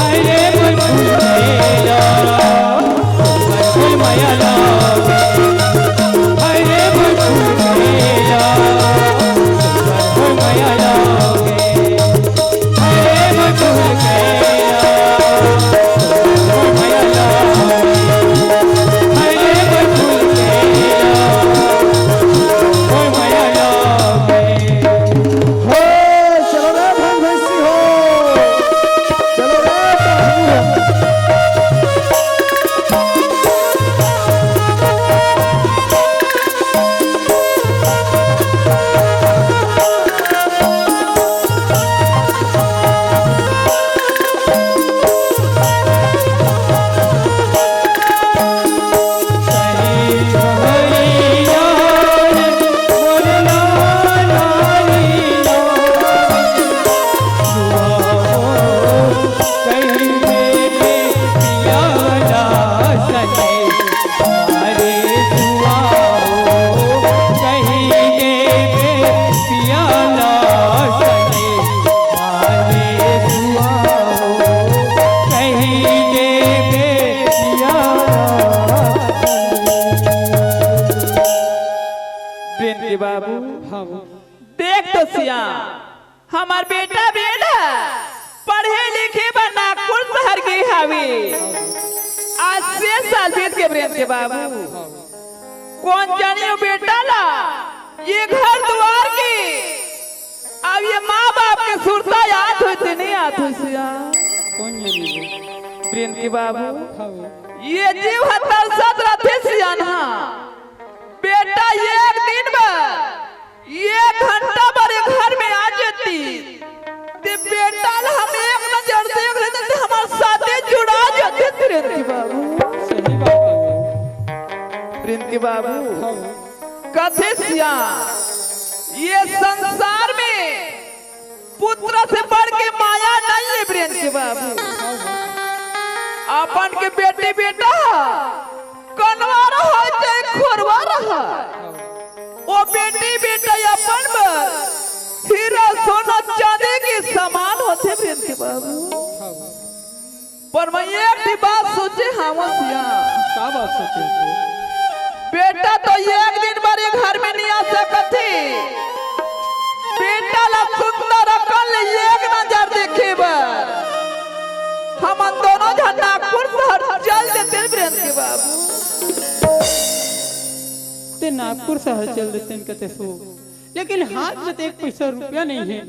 अरे मन फूलेला मन माया लावे अरे मन फूलेला मन माया लावे अरे मन फूलेला मन माया लावे अरे मन फूलेला मन माया लावे हो चलो रे भाई भैंसी हो चलो रे बाबू देख तो सिया हमार बेटा बेटा पढ़े लिखे बा नागपुर शहर के हावी आज 6 साल बीत के ब्रेन के बाबू कौन जानी हो बेटा ला ये घर द्वार की अब ये माँ बाप के सुरता याद होते नहीं आते हुई सिया कौन ये ब्रेन के बाबू ये जीव हत्या सद रथे सिया ना 1 घंटा बारे घर में आ जाती ते बेटा हम एक नजर देख लेते थे हमारे साथे जुड़ा जाते प्रिंकी बाबू। सही बात है। प्रिंकी बाबू कथे सिया ये संसार में पुत्र से बढ़ के माया नहीं है प्रिंकी बाबू। अपन के बेटी बेटा कनवा रहा चाहे खोरवा रहा वो बेटी बेटा अपन हीरा सोना चांदी के समान होते प्रिंकी बाबू। पर मैं एक ही बात सोचे हावसिया क्या बात सोचे तू? बेटा तो एक दिन बारी घर में नहीं आ सकती बेटा ला सुंदर अकल एक नजर देखे बार हम दोनों जन नागपुर शहर चल देते प्रिंकी बाबू। ते नागपुर शहर चल देते हैं कहते सो, लेकिन हाथ में तो 1 पैसा रुपया नहीं है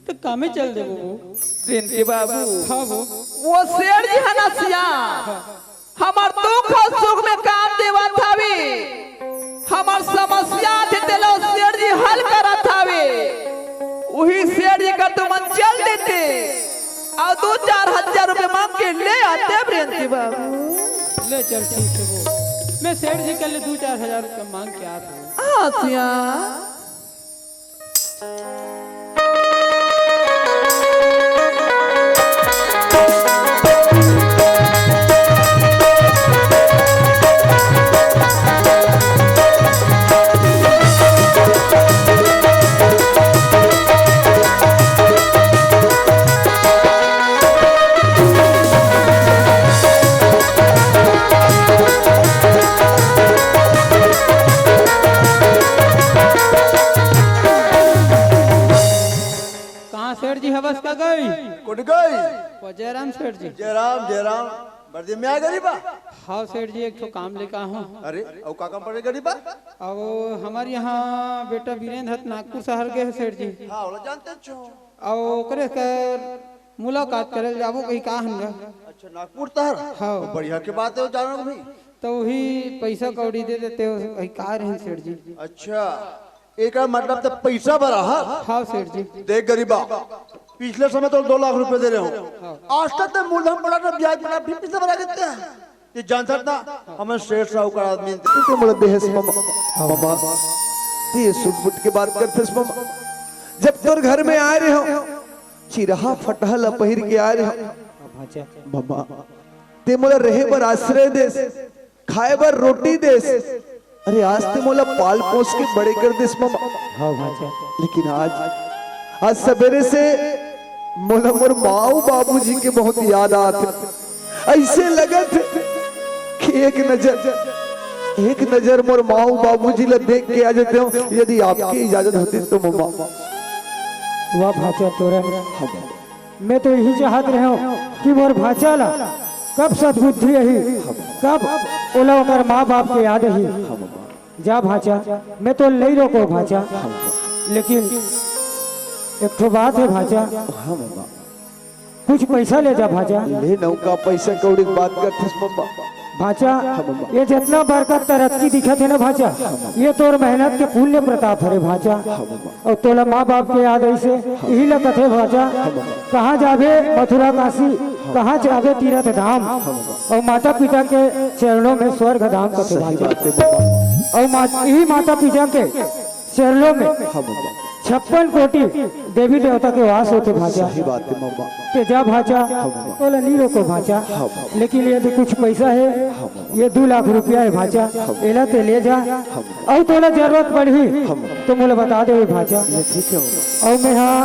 तो कामे चल दे वो प्रिंकी बाबू। हाँ वो शेर जी है ना सिया हमार दुख और सुख में काम देवा थावे हमार समस्या थे तेलो शेर जी हल करा थावे वही शेर जी का तुम चल देते और 2-4 हजार रुपए मांग के ले आते प्रिंकी बाबू। ले चल ठीक है वो मैं सेठ जी के लिए 2-4 हजार रुपया मांग के आता हूँ। हाँ सिया सेठ जी हवस का गई कुट गई वो जयराम सेठ जी। जयराम बर्दी में आ गरीबा। हाँ सेठ जी एक तो काम लेकर हूँ। अरे औ का काम पड़े गरीबा? अब हमारे यहाँ बेटा वीरेंद्र हत नागपुर शहर गए सेठ जी। हाँ वाला जानते छो। और ओकरे कर मुलाकात करे जाबो कहीं का हंगा। अच्छा नागपुर तहर। हाँ तो बढ़िया के बात है जानो भाई। तो वही पैसा कौड़ी दे देते हो कहीं का रहे सेठ जी। अच्छा एक मतलब तो पैसा भरा है। हाँ सेठ जी। देख गरीबा पिछले समय तो 2 लाख रुपए दे रहे हो आज तक तो मूलधन बड़ा ना ब्याज बड़ा भी पैसा भरा देते हैं ये जानता ना हमें शेठ साहूकार आदमी ते मुला देहस मामा ते सुटपुट के बात करतेस मामा जब तोर घर में आ रहे हो चिरहा फटहल पहिर के आ रहे हो मामा ते मुला रहे बर आश्रय देस खाए बर रोटी देस अरे आज ते मुला पाल पोस के बड़े कर देस मामा। हाँ भाचा लेकिन आज सवेरे से मोला मोर माऊ बाबूजी के बहुत याद आते ऐसे लगत कि एक नजर मोर माऊ बाबूजी ले देख के आ जाते हो यदि आपकी इजाजत होती तो मम्मा। वाह भाचा तोरा मैं तो यही चाहत रहे हूँ कि मोर भाचा ला कब सद्बुद्धि यही कब ओला ओकर माँ बाप के याद ही जा भाचा मैं तो नहीं रोको भाचा लेकिन एक तो बात है भाचा कुछ पैसा ले जा भाचा। ले नौका पैसा कौड़ी की बात करते मम्मा। भाचा ये जितना बरकत तरक्की दिखत है ना भाचा ये तोर मेहनत के पुण्य प्रताप है भाचा। और तोला माँ बाप के याद ऐसे यही लगत है भाचा कहाँ जावे मथुरा काशी कहाँ जावे तीर्थ धाम और माता पिता के चरणों में स्वर्ग धाम कथे भाचा। और यही माता पिता के चरणों में 56 कोटि देवी देवता के वास होते भाचा। ते जा भाचा बोला नहीं रोको भाचा लेकिन यदि कुछ पैसा है ये 2 लाख रुपया है भाचा एला ते ले जा और तोला जरूरत पड़ी तो मुझे बता दे भाचा। और मैं हाँ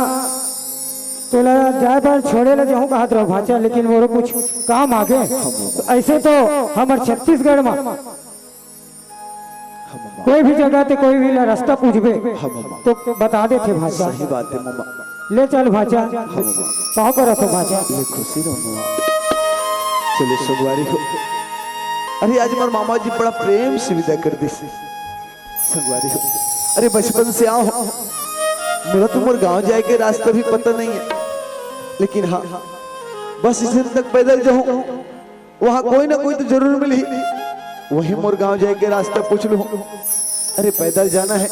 तोला जाए बार छोड़े ला जाऊँ कहा रहो भाचा लेकिन मोरो कुछ काम आगे तो ऐसे तो हमारे छत्तीसगढ़ में कोई भी जगह ते कोई भी रास्ता पूछबे तो बता देते भाचा। सही बात है मामा। ले चल भाचा कहाँ करो तो भाचा ले खुशी रहो चलो सगवारी हो। अरे आज हमारे मामा जी बड़ा प्रेम से विदा कर दी सगवारी हो। अरे बचपन से आओ मेरा तो मोर गांव जाए के रास्ता भी पता नहीं है लेकिन हाँ बस इस दिन तक पैदल जाऊं वहां कोई ना कोई तो जरूर मिली वही मोर गांव जाए के रास्ता पूछ लूं। अरे पैदल जाना है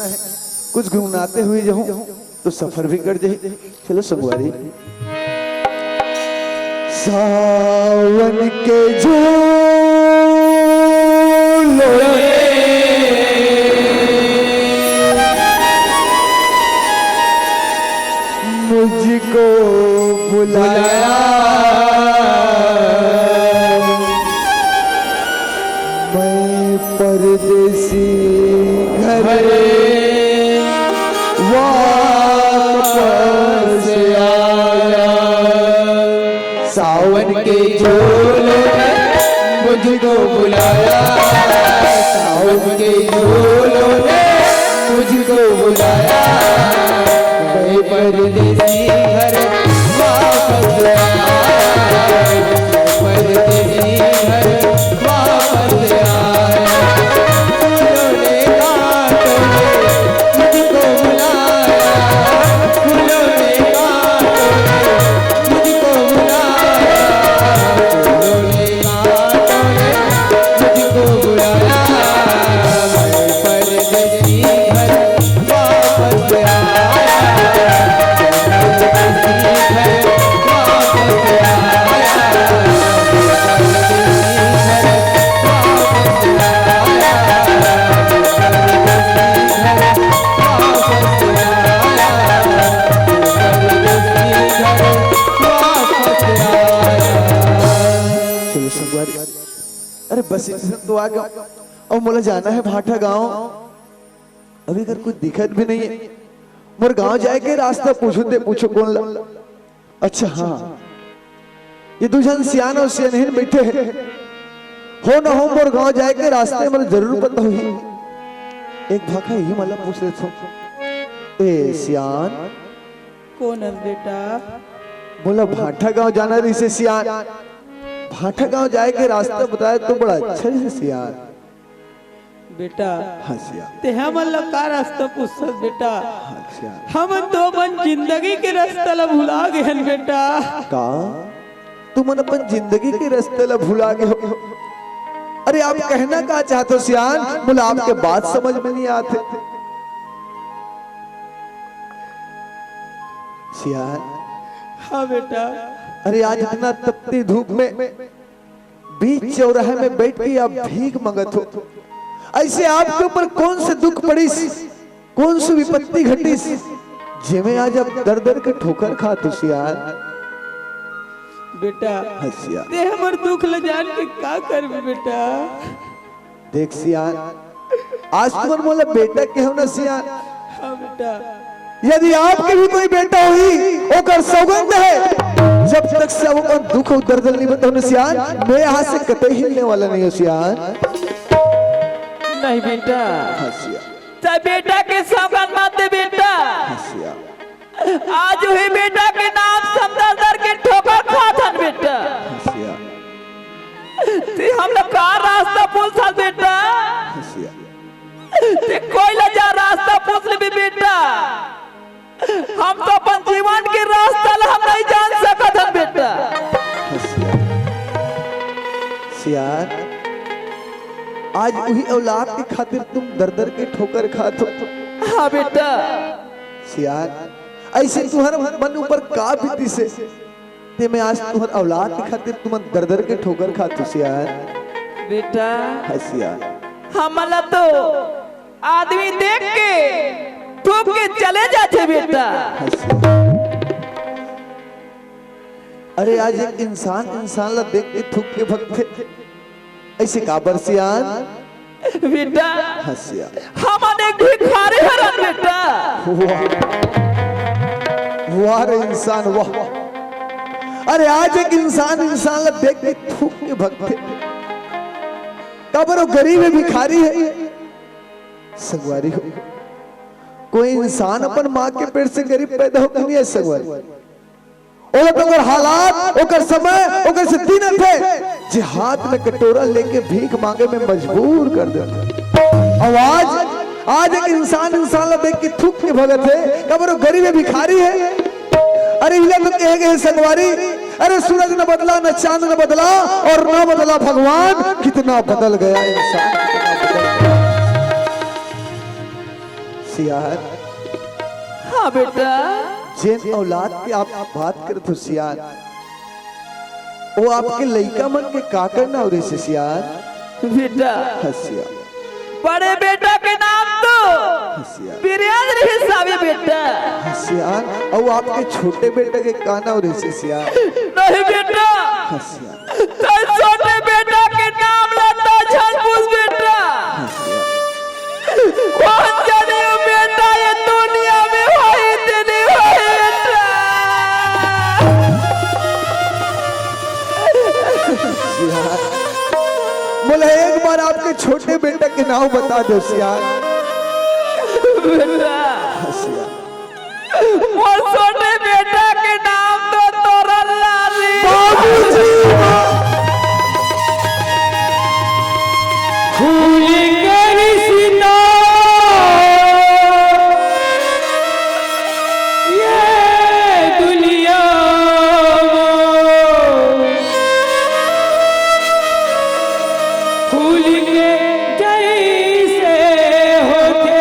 कुछ गुनगुनाते हुए जाऊं तो सफर भी कर जाए। चलो संगवारी। सावन के झूलों मुझको बुलाया, मैं परदेसी घर वापस आया। सावन के झूलों ने मुझको बुलाया, सावन के झूलों ने मुझको बुलाया, मैं परदेसी घर वापस आया, परदेसी घर वापस आया। फूलों ने कांटों ने मुझको बुलाया, फूलों ने कांटों ने मुझको बुलाया, फूलों ने कांटों ने मुझको बुलाया, मैं परदेसी घर वापस आया। अरे बस तो आ गया और मोला जाना है भाटा गांव। अभी अगर कुछ दिखत भी नहीं है, मोर गांव जाए के रास्ता पूछो कौन ला। अच्छा हाँ, ये दो जन सियान और सियान बैठे हैं। हो ना हो मोर गांव जाए के रास्ते मुझे जरूर पता हुई। एक भाखा यही मला पूछ रहे थे, ए सियान कौन है बेटा? बोला भाटा गांव जाना रही से सियान। भाटा गांव जाए के रास्ता बताया तो बड़ा अच्छा है सियान। बेटा हाँ सियान, ते हमन का रास्ता पूछत बेटा? हाँ सियान। हम तो अपन जिंदगी के रास्ता ला भुला गए हैं बेटा। का तुम अपन जिंदगी के रास्ते ला भुला गए हो? अरे आप कहना क्या चाहते हो सियान? बोला आपके बात समझ में नहीं आते सियान। हाँ बेटा। अरे आज इतना तपती धूप में बीच चौराहे में बैठ के आप भीख मंगत हो। ऐसे आपके ऊपर कौन से दुख पड़ी, कौन सी विपत्ति घटी जिमे आज आप दर दर के ठोकर खाते सियान? बेटा हसिया ते हमर दुख ले जान के का करबे बेटा? देख सियान, आज तुमर मोला बेटा के हो ना सियान। हाँ बेटा। यदि आपके भी कोई बेटा हुई ओकर सौगंध है, जब तक से वो दुख और दर्द नहीं बताओ सियान, मैं यहाँ से कतई हिलने वाला नहीं हो सियान। नहीं बेटा, हसिया चाहे बेटा के सौगंध मत दे बेटा। हसिया आज ही बेटा के नाम समदर दर के ठोकर खाथन बेटा। हसिया ते हम लोग का रास्ता पूछ बेटा, हसिया ते कोई लजा रास्ता पूछ ले बेटा। हम तो अपन जीवन के रास्ता हम नहीं जान सकत हन बेटा। सियान, आज वही औलाद के खातिर तुम दर दर के ठोकर खाते हो। हाँ बेटा। सियान, ऐसे तुम्हारे मन ऊपर का बीती से ते मैं आज तुम्हारे औलाद के खातिर तुम दर दर के ठोकर खाते सियान। बेटा हसिया हमला तो आदमी देख के ठोक के चले जाते बेटा। अरे आज एक इंसान ला देख के थूक के भगते, ऐसे काबर सियान? बेटा हसिया हमने भिखारी हरन बेटा। वाह रे इंसान वाह। अरे आज एक इंसान ला देख के थूक के भगते, काबर वो गरीब है, भिखारी है, संगवारी हो। कोई इंसान अपन माँ के पेट से गरीब पैदा हो नहीं है संगवारी। ओकर हालात, ओकर समय, ओकर से दिन थे जे हाथ में कटोरा लेके भीख मांगे में मजबूर कर देते। आज एक इंसान ला देख के थूक के भगत है, कबर वो गरीब है, भिखारी है। अरे इला तो कहे गए संगवारी, अरे सूरज न बदला, न चांद न बदला, और न बदला भगवान, कितना बदल गया इंसान। सियार हाँ बेटा। जिन औलाद की आप बात करत हो सियार, वो आपके लइका मन के का करना हो रही से सियार? बेटा हसिया बड़े बेटा के नाम तो हसिया वीरेंद्र हिसाब है बेटा। सियार, और आपके छोटे बेटे के का ना हो रही से सियार? नहीं बेटा, हसिया तो छोटे बेटा के नाम लता झलपूस बेटा। कौन जाने वो बेटा ये दुनिया में होई तेरी होई बेटा। सियार, बोले एक बार आपके छोटे बेटे के नाम बता दो सियार। बेटा हसिया वो छोटे बेटा के नाम तो तोरा लाली। फूल कर सीता ये दुनिया फूल के जैसे होते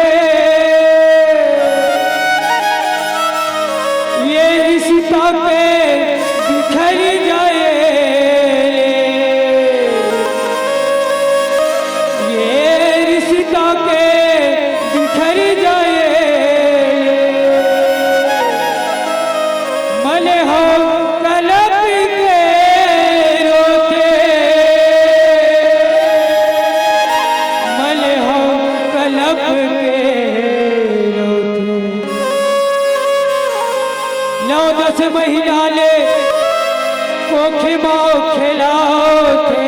ये रिश्ता पे बिखर जाए, ये रिश्ता के बिखर जाए। मन हो कलप के रोते, मन हो कलप के रोते। 9-10 महीना ले कोखे माँ खिलाते,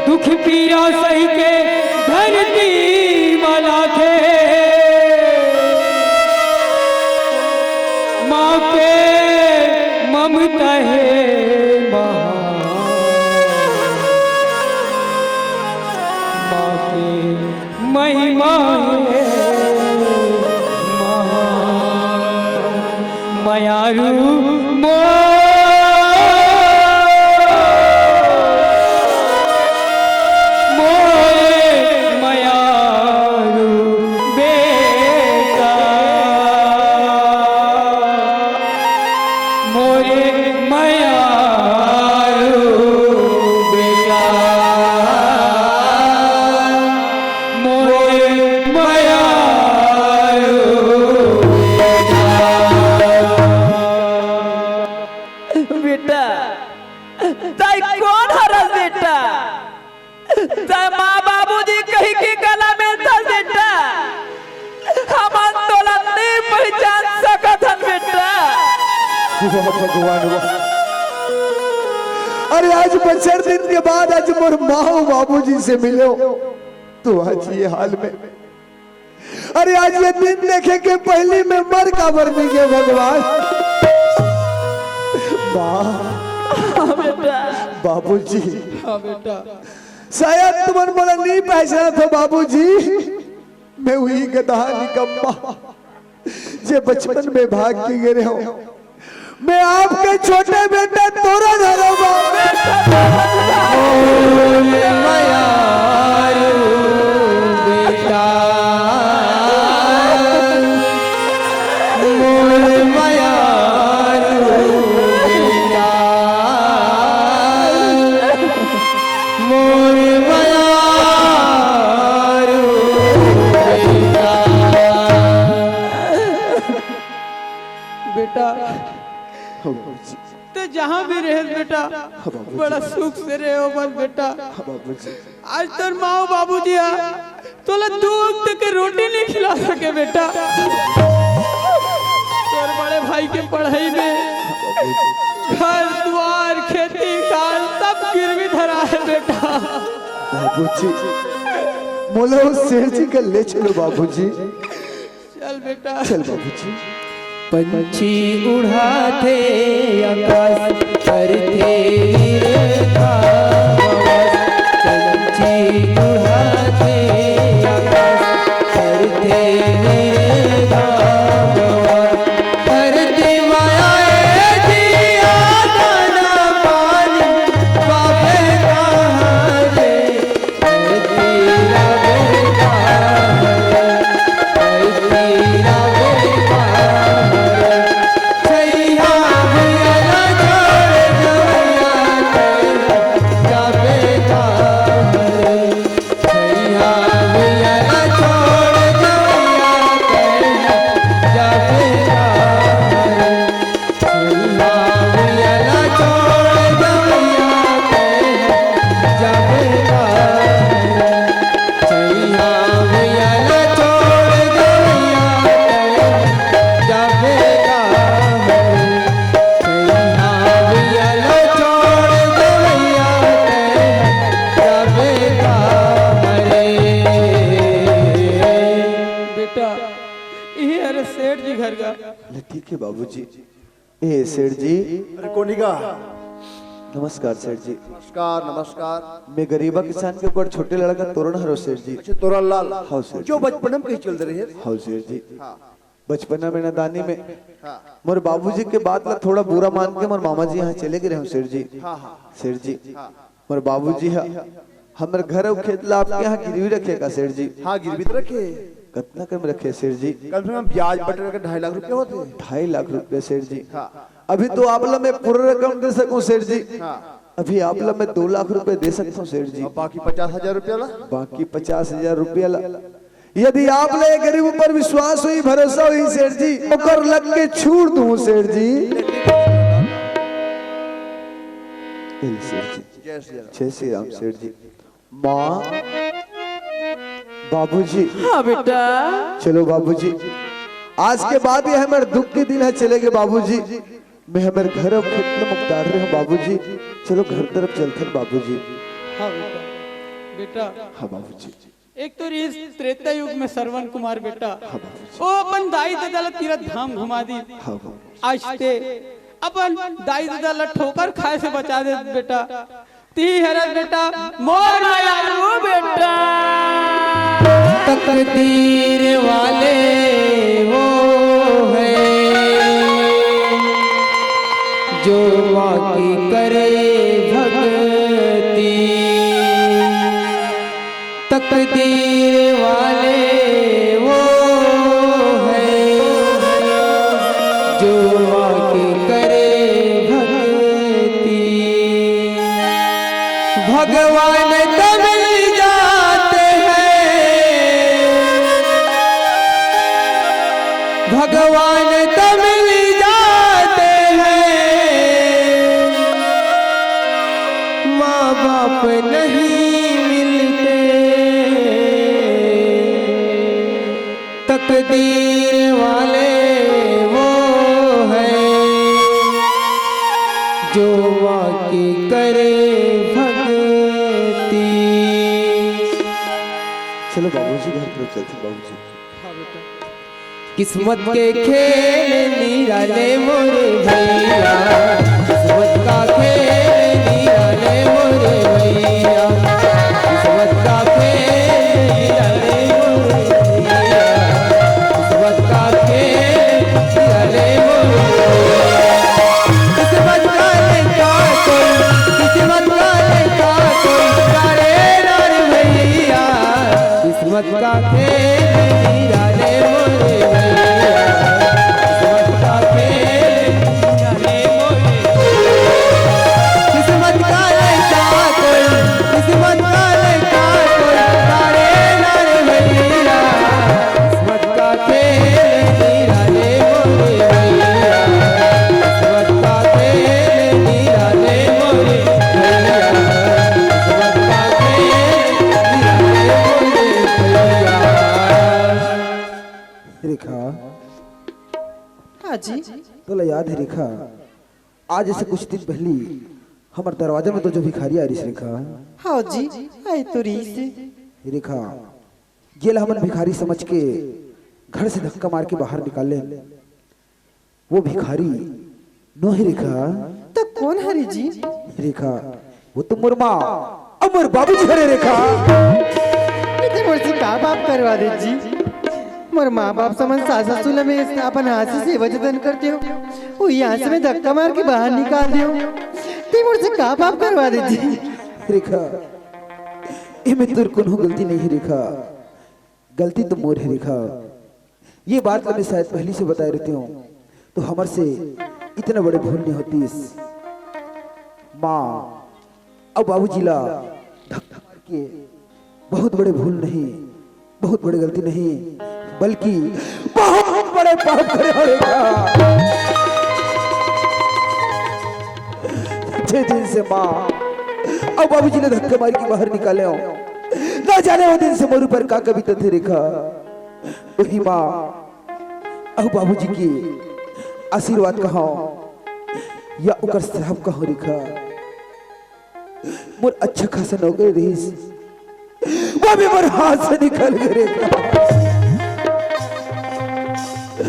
दुख पीड़ा सही के धरती माला थे। माँ पे ममता है महान, माँ के महिमा है महान। मायारू मायारू बेटा, मोरे मायारू बेटा, मोरे मायारू बेटा ताई कौन हरस बेटा? ताई माँ बाबूजी कहीं की गला में था बेटा। हम आंदोलन नहीं पहचान सकत हन बेटा। वाह भगवान वाह। अरे आज 5 दिन के बाद आज मोर माँ बाबूजी से मिलो तो आज ये हाल में। अरे आज ये दिन देखे के पहले में मर का मर नहीं गया भगवान। हाँ बेटा। बाबूजी हाँ बेटा। शायद तुम्हारे मला नहीं पहचाना था बाबूजी। मैं वही गधा निकम्मा जे बचपन में भाग के गिरे हो। मैं आपके छोटे बेटे तोरा धरो बेटा, मोर मायारू बेटा, मोर मायारू बेटा। बेटा तो जहाँ भी रहे बेटा बड़ा सुख से रहे हो बस बेटा। आज तो माँ बाबूजी तोला दूध के रोटी नहीं खिला सके बेटा। तोर बड़े भाई के पढ़ाई में घर द्वार खेती कार सब गिरवी धरा है बेटा। बाबूजी मोला उस शेर जी का ले चलो बाबूजी। चल बेटा चल बाबूजी। पंछी उड़ाते आकाश करते रेखा, पंछी उड़ाते आकाश करते रेखा, करते माया दिया दाना पानी बाबे कहाँ रे, करते ठीक है बाबूजी। ए सेठ जी, अरे कोनिका, नमस्कार सेठ जी। नमस्कार नमस्कार। मैं गरीबा किसान के ऊपर छोटे लड़का तोरण हरो सेठ जी। अच्छा तोरण लाल, हाँ सेठ जो बचपन में कहीं चलते रहे। हाँ सेठ जी, हाँ बचपना में नादानी में हाँ मोर बाबूजी के बात ला थोड़ा बुरा मान के मोर मामा जी यहाँ चले गए हूँ सेठ जी। हाँ हाँ सेठ जी, मोर बाबूजी है हमारे घर और खेत ला आपके यहाँ गिरवी रखेगा सेठ जी। हाँ गिरवी तो रखे। कितना कम रखे सेठ जी? कम से कम ब्याज बटर के 2.5 लाख रुपए होते हैं। 2.5 लाख रुपए सेठ जी। हाँ अभी तो आप ला मैं पूरा रकम दे सकूं सेठ जी। हाँ अभी आप ला मैं 2 लाख रुपए दे सकता हूँ सेठ जी। और बाकी 50,000 रुपया ला। बाकी 50,000 रुपया ला। यदि आप ले गरीब पर विश्वास हुई, भरोसा हुई सेठ जी, ओकर लग के छूट दूं सेठ जी। सेठ जी, जय श्री राम। जय श्री राम सेठ जी। माँ, बाबूजी, हाँ बेटा। चलो बाबूजी, आज के बाद ये हमारे दुख के दिन है, चलेंगे बाबूजी। मैं हमारे घर और खेत में मुख्तार रहे हूँ बाबूजी। चलो घर तरफ चलते हैं बाबूजी। हाँ बेटा, बेटा हाँ बाबूजी। एक तो इस त्रेता युग में श्रवण कुमार बेटा हाँ बाबूजी। ओ अपन दाई दादा तीरथ धाम घुमा दी। हाँ बाबूजी। आज ते अपन दाई दादा ठोकर खाए से बचा दे बेटा। ती हरत बेटा मोर माया बेटा तकदीर वाले वो है जो वाकई करे भक्ति। तकदीर वाले वो है जो वाकई करे भक्ति। भगवान तब जाते हैं, भगवान तब जाते हैं, माँ बाप नहीं मिलते। तकदीर वाले वो है जो वाकई करे भक्ति। चलो बाबूजी घर तरफ चलते हैं बाबूजी। किस्मत के खेल निराले मोरे भैया, किस्मत का खेल निराले मोरे भैया, किस्मत का खेल निराले मोरे भैया, किस्मत का खेल निराले मोरे भैया। किस्मत का लड़का कोई, किस्मत का लड़का कोई तारे नार भैया, किस्मत का खेल निराले मोरे भैया, किस्मत का खेल निराले मोरे। किस्मत का लड़का कोई, किस्मत का लड़का कोई तारे नार भैया, किस्मत का खेल निराले मोरे भैया, किस्मत का खेल निराले मोरे भैया, किस्मत का खेल निराले मोरे भैया। रेखा, हाँ जी। तो याद है रेखा, आज से कुछ दिन पहले हमारे दरवाजे में तो जो भिखारी आ रही है रेखा। हाँ जी, आई तो रीस। रेखा, जेल हमन भिखारी समझ के घर से धक्का मार के बाहर निकाले। वो भिखारी नो है रेखा। तो कौन हरी जी? रेखा, वो तो मोर माँ अमर बाबूजी हरे रेखा। इतने मोर से का बाप करवा दे जी? मोर माँ बाप समझ सास ससुर में अपन हाथ से सेवा जतन करते हो, वो यहाँ से मैं धक्का मार के बाहर निकाल दे। ते मोर से का बाप करवा दे जी? रेखा, इमें तुर कोनो गलती नहीं है रेखा, गलती तो मोर है रेखा। ये बात मैं शायद पहले से बताए रहती हूँ, तो हमारे से इतना बड़े भूल नहीं होती। माँ अब बाबूजी ला धक्का मार के बहुत बड़े भूल नहीं, बहुत बड़ी गलती नहीं, बल्कि बहुत बड़े पाप करे हो रेखा। छह दिन से माँ अब बाबूजी ने धक्का मार के बाहर निकाले हो, ना जाने वो दिन से मोरू पर का कविता थे रेखा। वही माँ अब बाबूजी की आशीर्वाद कहो या उकर श्राप कहो रेखा। मोर अच्छा खासा नौकरी रही, वो भी मोर हाथ से निकल गए रेखा।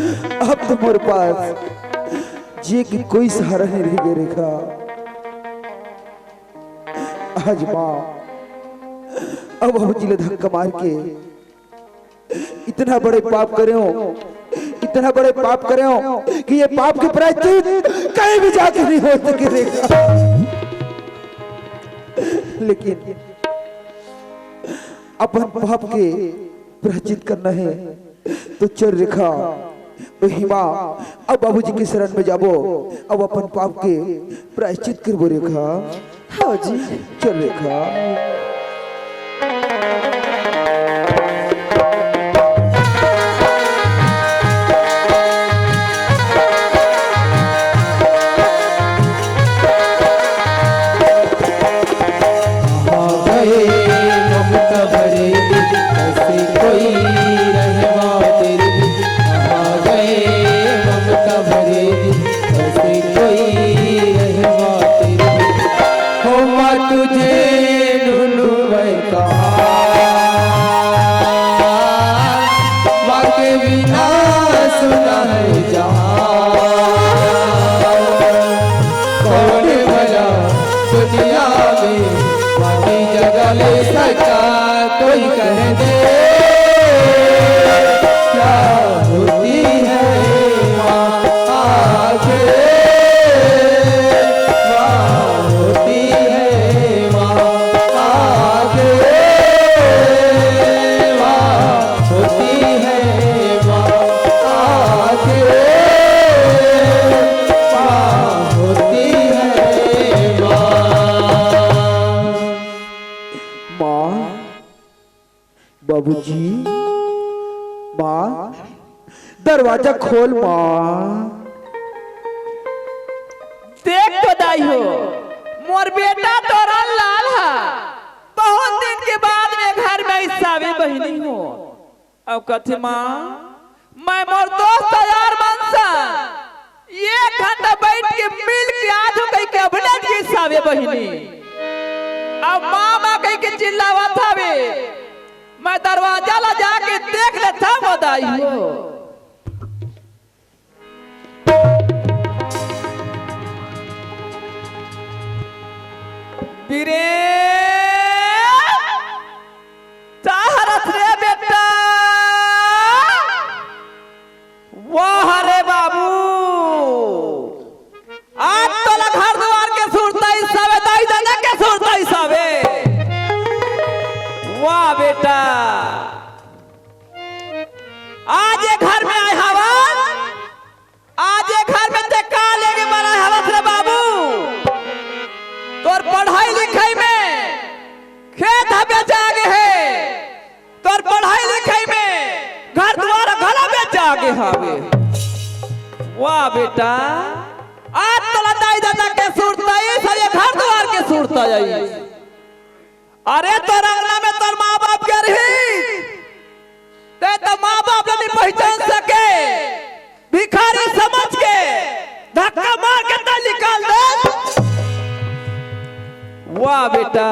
अब तो मोर पास जे की कोई सहारा नहीं रह गया रेखा। आज माँ अब बाबूजी ने धक्का मार के इतना बड़े पाप करे हो, इतना बड़े पाप करे हो कि ये पाप के प्रायश्चित कहीं भी जाके नहीं हो सके रेखा। लेकिन अपन पाप के प्रायश्चित करना है तो चल रेखा वही माँ अब बाबूजी के शरण में जाबो, अब अपन पाप के प्रायश्चित करबो रेखा। हाँ जी चल रेखा। ममता भरे दिल ऐसे कोई रहवा तेरे दिल। आ गए ममता भरे दिल ऐसे कोई रहवा तेरे दिल। हो माँ तुझे ढूंढूं मैं कहाँ, माँ के बिना सुना है जहाँ। कौन भला दुनिया में माटी जगह ले सका कोई कह दे क्या होती है माँ आगे, माँ होती है माँ आगे, माँ होती है माँ आगे, माँ होती है माँ। माँ बाबूजी माँ दरवाजा खोल माँ। देख तो दाई हो मोर बेटा तोरा लाल है, बहुत दिन के बाद में घर में सावी बहिनी हो। अब कथे माँ मैं मोर दोस्त यार मनसा एक घंटा बैठ के मिल के आज हो कहीं के अपने की सावी बहिनी। अब मामा कहीं के चिल्लावा था बे, मैं दरवाजा ला जाके देख लेता बधाई हो। बीरे चाहरत रे बेटा, वाह रे बाबू आज तो घर द्वार के सुरता ही सावे दाई दादा के सुरता ही सावे। वाह बेटा आज ये घर में आए हवन, आज ये घर में ते का लेके बना हवस रे बाबू। तोर पढ़ाई लिखाई में खेत हबे जागे है, तोर पढ़ाई लिखाई में घर द्वार घला में जागे हवे। वाह बेटा आज तो दाई दादा के सुरता ही सब ये घर द्वार के सुरता जाई। अरे तो रंगना में तोर माँ बाप के रही ते तो माँ बाप नहीं पहचान सके, भिखारी समझ के धक्का मार के तो निकाल दे। वाह बेटा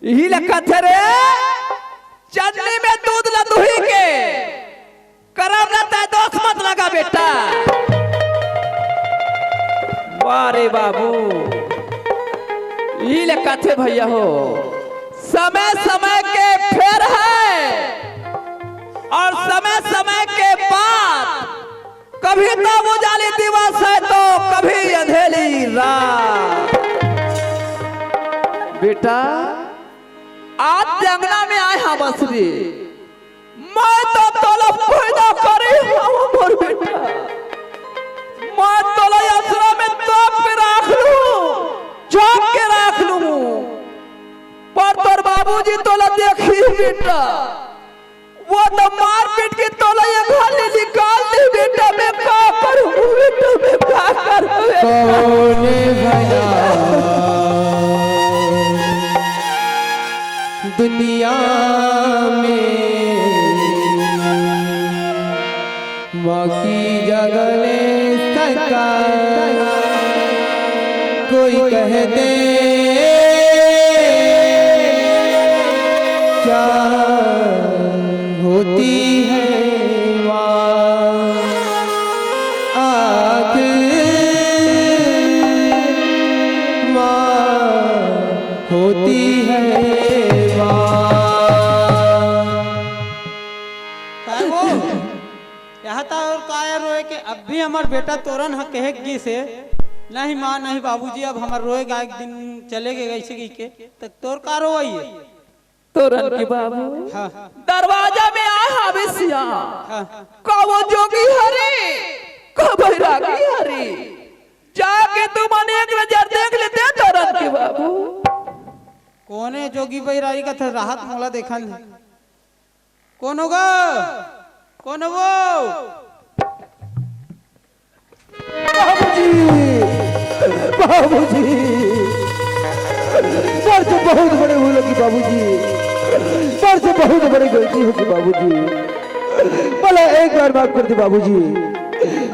यही लखा थे रे, चटनी में दूध ला दुही के करम ना ते दोस्त मत लगा बेटा। वाह रे बाबू यही लखा थे भैया हो, समय समय के फेर है और समय समय के बाद कभी तो उजाली दिवस है तो कभी अंधेरी रात। बेटा आज जंगला में आए हम असली, मैं तो तोला पैदा करी हूँ मोर बेटा, मैं तोला असरा में तोप के रख लूं, चौक के रख लूं, पर तोर बाबूजी तोला देखी बेटा वो तो मार पीट के तोला ये घाली निकाल दे बेटा। मैं क्या करूं बेटा, मैं क्या करूं कौन भला दुनिया में माँ की जगह ले सका कोई कह दे क्या होती है माँ। होती है यहाँ था और काया रोए के अब भी हमार बेटा तोरन ह कहे की से नहीं माँ नहीं बाबूजी अब हमार रोएगा एक दिन चले गए ऐसे की के तक तोर का रोई है तोरन के बाबू हाँ दरवाजा में आ हावे सिया हाँ कबो जोगी हरे कबो रागी हरे जाके तू मने एक नजर देख लेते तोरन के बाबू कोने जोगी बैरागी का था राहत मोला देखा नहीं कौन होगा कौन है वो बाबूजी पर से बहुत बड़े भूल होगी बाबूजी पर से बहुत बड़ी गलती होगी बाबूजी बोला एक बार माफ कर दे बाबूजी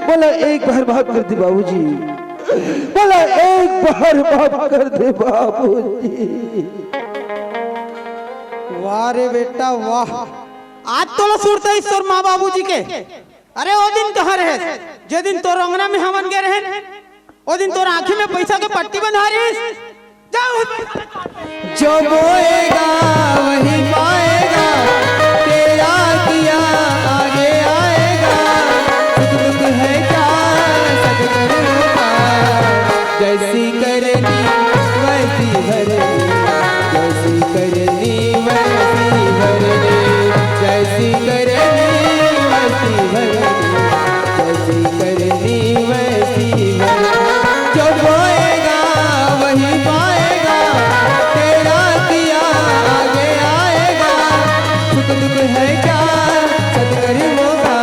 बोला एक बार माफ कर दे बाबूजी बोला एक बार माफ कर दे बाबूजी वाह रे बेटा वाह आज तो ला सुरता इस तोर माँ बाबूजी के अरे वो दिन कहाँ रहे जे दिन तोर अंगना में हमन गए रहे वो दिन तोर आँखी में पैसा के पट्टी बंधा रही जाओ जो बोएगा वही पाएगा तेरा किया आगे आएगा सुख दुख है क्या सदगुरु का जैसी करनी वैसी भरनी जैसी करनी वैसी भरनी जैसी करनी वैसी भरनी जैसी करनी वैसी भरनी जो बोएगा वही पाएगा तेरा किया आगे आएगा सुख दुख है क्या सदगुरु का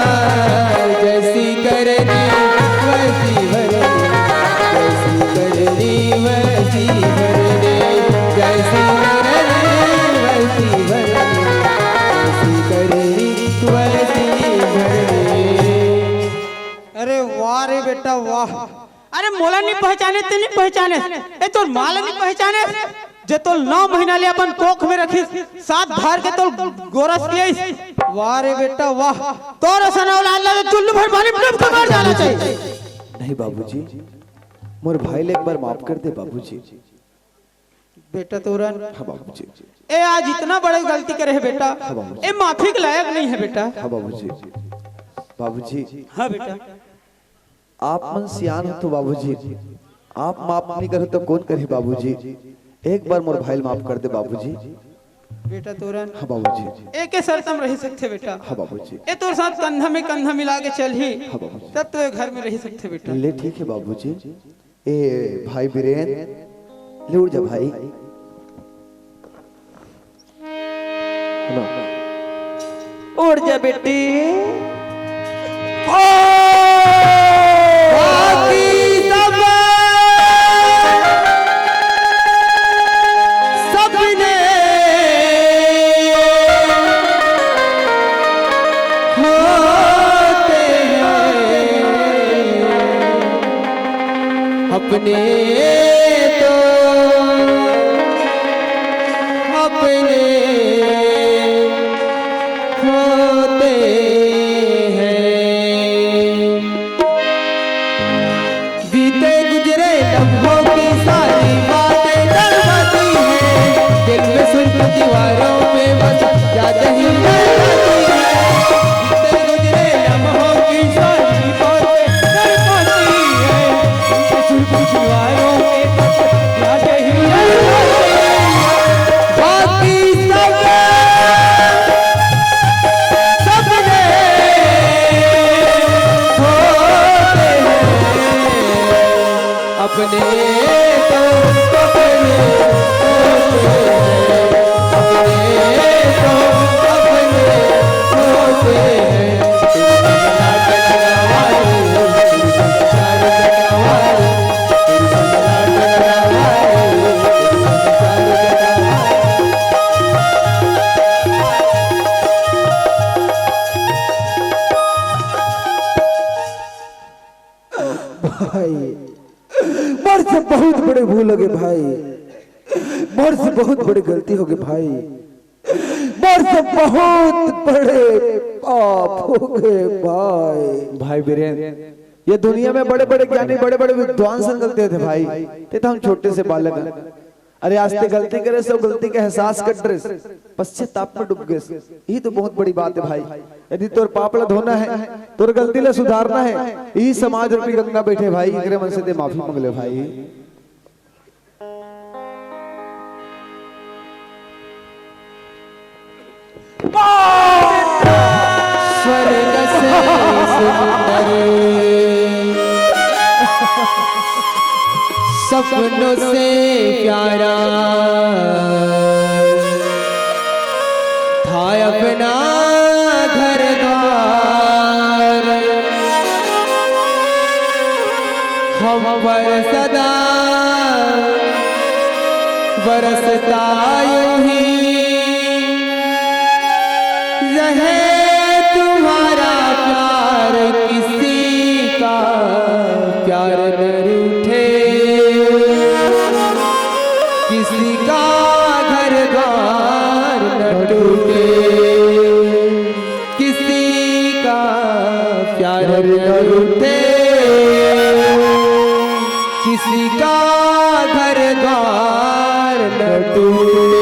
जैसी करनी वैसी भरनी जैसी करनी वैसी भरनी जैसी करनी वैसी भरनी जैसी करनी वैसी भरनी अरे वाह रे बेटा वाह अरे मोला नहीं पहचाने ते नहीं पहचाने ए तोर माला नहीं पहचाने जे तोल 9 महीना ले अपन कोख में रखी साथ भार के तोल गोरस किए वाह रे बेटा वाह तोर सना औलाद ला चुल्लू भर पानी डूब के मर जाना चाहिए नहीं बाबूजी मोर भाई ले एक बार माफ कर दे बाबूजी बेटा तोरन हाँ बाबूजी ए आज इतना बड़ा गलती करे है बेटा ए माफी के लायक नहीं है बेटा हाँ बाबूजी बाबूजी हाँ बेटा आप मन सियान हो तो बाबूजी आप माफ नहीं करे तो कौन करे बाबूजी एक बार मोर भाई माफ कर दे बाबूजी बेटा तोरन हाँ बाबूजी एक शर्त हम रह सकते बेटा हाँ बाबूजी ए तोर साथ कंधा में कंधा मिला के चल ही हाँ बाबूजी तब तो ये घर में रह सकते बेटा ले ठीक है बाबूजी ए भाई बीरेन ले उड़ जा भाई उड़ जा बेटी सपने होते हैं अपने तो अपने होते हैं बीते गुजरे लम्हों की सारी बातें डरवाती हैं दिल में सुर्ख दीवारों में बस याद ही रहती है बीते गुजरे लम्हों की सारी बातें डरवाती हैं दिल में सुर्ख दीवारों में बस याद ही रहती है बाकी सब सपने होते हैं अपने तो अपने होते हैं अपने तो अपने होते हैं भाई मोर से बहुत बड़े भूल हो गए भाई मोर से बहुत बड़ी गलती हो गई भाई मोर से बहुत बड़े पाप हो गए भाई भाई बीरेन ये दुनिया में बड़े बड़े ज्ञानी बड़े बड़े विद्वान संगलते थे भाई ते तो हम छोटे से बालक हैं अरे आज ते गलती करे सो गलती के एहसास कर ड्रेस पश्चाताप में डूब गए। यही तो बहुत बड़ी बात है भाई। यदि तोर पापला धोना है, तोर गलती ला सुधारना है, यही समाज रूपी गंगा बैठे भाई, एकरे मन से ते माफी मांग ले भाई। स्वर्ग से सुंदर सपनों से प्यारा था अपना घर द्वार, हम पर सदा बरसता यूं ही रहे तुम्हारा प्यार, किसी का प्यार न रूठे, किसी का घर द्वार न टूटे, किसी का प्यार न रूठे, किसी का घर द्वार न टूटे।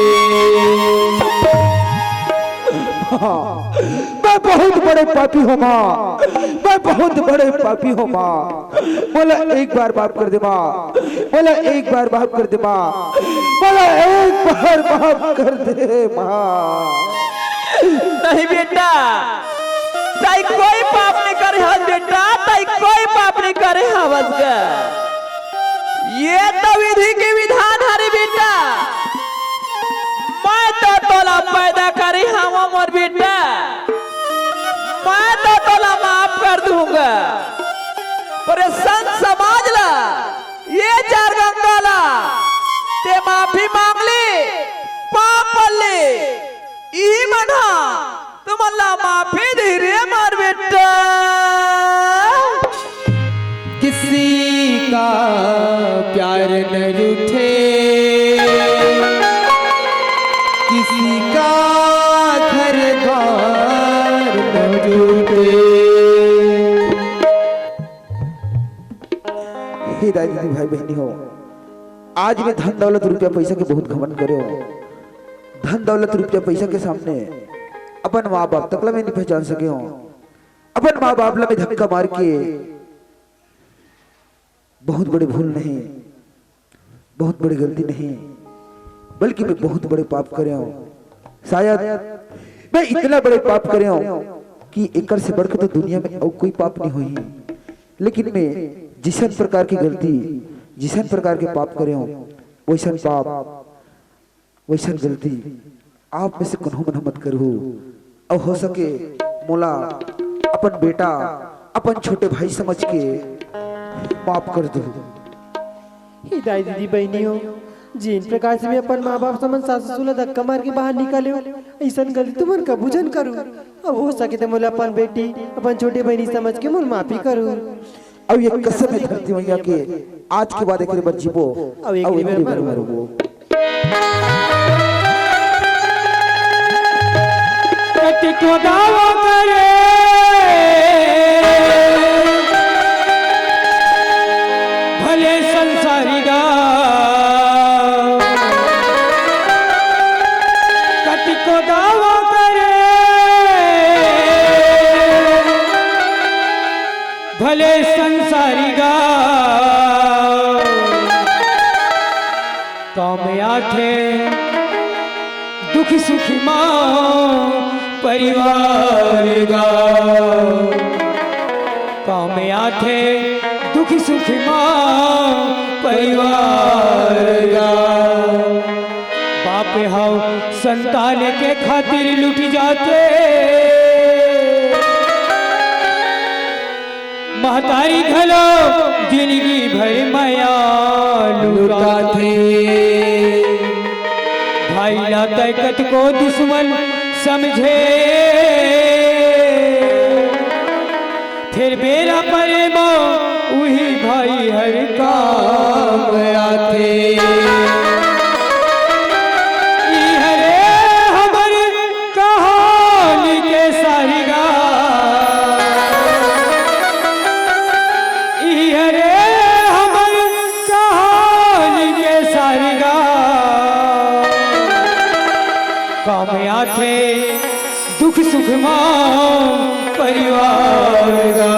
मैं बहुत बड़े पापी हूँ माँ, मैं बहुत बड़े पापी हूँ माँ। बोला एक बार माफ कर दे माँ, बोला एक बार माफ कर दे माँ, बोला एक बार माफ कर दे माँ। नहीं बेटा, ताई कोई पाप नहीं करे हस बेटा, ताई कोई पाप नहीं करे हवस का। ये तो विधि के विधान हरे बेटा। मैं तो तोला पैदा करी हम मोर बेटा, मैं तो तोला माफ कर दूंगा। पर संत समाज ला, ये चार गंगा ला, ते माफी मांग ले, पाप ले, ई मना तुम अल्लाह माफी दे रे मार बेटा। किसी का प्यार न रूठे, किसी का घर द्वार न टूटे। हे दादी भाई बहनी हो, आज में धन दौलत रुपया पैसा के बहुत घमंड करे हो। धन दौलत रुपया पैसा के सामने अपन माँ बाप तकला में नहीं पहचान सके हो। अपन माँ बाप ला में धक्का मार के बहुत बड़ी भूल नहीं, बहुत बड़ी गलती नहीं, बल्कि मैं बहुत बड़े पाप करे हूँ। शायद मैं इतना बड़े पाप करे हूँ कि एक से बढ़कर तो दुनिया में और कोई पाप नहीं हुई। लेकिन मैं जिसन प्रकार की गलती, जिसन प्रकार के पाप करे हूँ, वैसन पाप, वैसन गलती आप में से कन्हू मना मत करू। और हो सके मोला अपन बेटा, अपन छोटे भाई समझ के माफ कर दो। हिदायत दीदी बहनी हो, जिन प्रकार से मैं अपन माँ बाप समझ सास ससुर धक्का मार के बाहर निकाले हो, ऐसा गलती तुमन का भुजन करूँ। अब हो सके तो मोला अपन बेटी, अपन छोटे बहनी समझ के मोल माफी करूँ। अब ये कसम है धरती मैया के, आज के बाद एक बार जीवो, अब एक बार मरो। कति को दावा करे भले संसारी गा, कति को दावा करे भले संसारी गा, काम आथे दुखी सुखी माँ परिवार गा, काम आथे दुखी सुखी माँ परिवार गा। बाप हाउ संतान के खातिर लुट जाते, महतारी घलो जिंदगी भर माया लुटाते। भाई ला तैकत को दुश्मन समझे, फिर मेरा प्रेमा वही भाई हर काम आते। ई हरे हमर कहानी के सारिगा, ई हरे हमर कहानी के सारिगा। काम आखे दुख सुख मां परिवार गा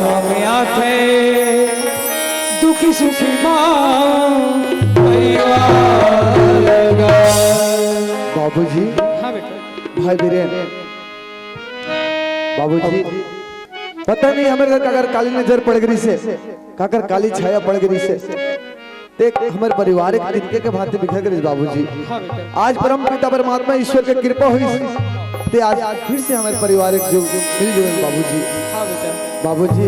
काम आखे दुख सुख मां परिवार गा। बाबूजी, हाँ बेटा। भाई बीरेन, बाबूजी पता नहीं हमारे घर काकर काली नजर पड़ गई से, काकर काली छाया पड़ गई से, देख हमारे पारिवारिक तिनके के भांति बिखर गए बाबूजी। हाँ बेटा। आज परम पिता परमात्मा ईश्वर की कृपा हुई ते आज फिर से हमारे पारिवारिक जो मिल जुए बाबूजी। हाँ बेटा। बाबूजी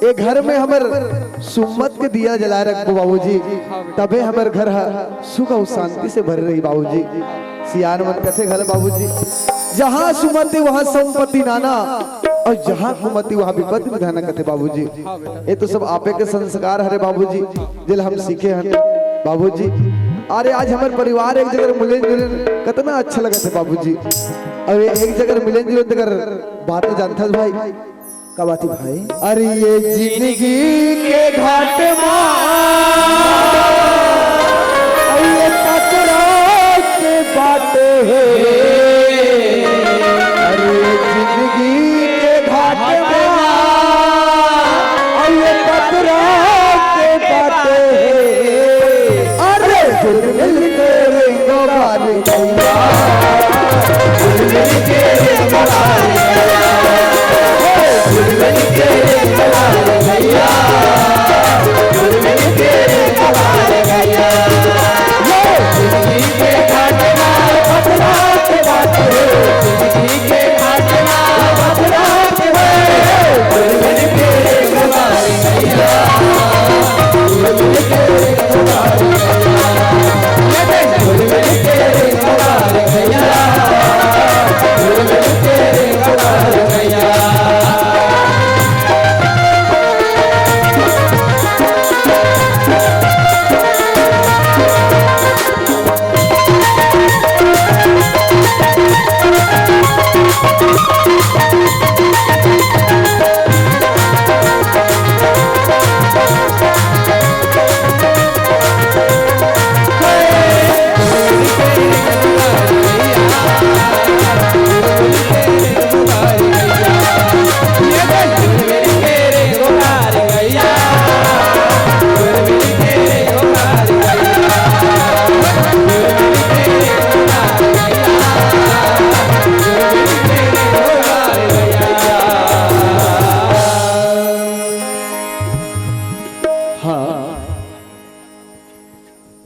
एक घर में हमर सुम्मत के दिया जलाए रखो बाबूजी, तबे हमर घर सुख और शांति से भर रही बाबूजी। सियान मन कैसे घर बाबूजी, जहाँ सुमति वहाँ संपत्ति नाना और जहाँ कुमति वहाँ विपत्ति विधाना कहते बाबूजी। ये तो सब आपे के संस्कार हरे बाबूजी, जिल हम सीखे हैं बाबूजी। अरे आज हमारे परिवार एक जगह मिले जुले कितना अच्छा लगा थे बाबूजी। और एक जगह मिले जुले बात जानता भाई का बात भाई। अरे ये जिंदगी के घाट ये पकड़ा के बाटे है, अरे जिंदगी के घाट ये पकड़ा के बाटे है, अरे दिल मिल के रेंगो वाले भैया, दिल मिल के रेंगो वाले भैया, दिल मिल के रेंगो वाले भैया, जिंदगी के घाट पकड़ा के बाटे, जिंदगी के घाट पकड़ा के दिल मिल के रेंगो वाले भैया, दिल मिल के रेंगो वाले भैया, दिल मिल के रेंगो वाले भैया, दिल मिल के रेंगो वाले भैया।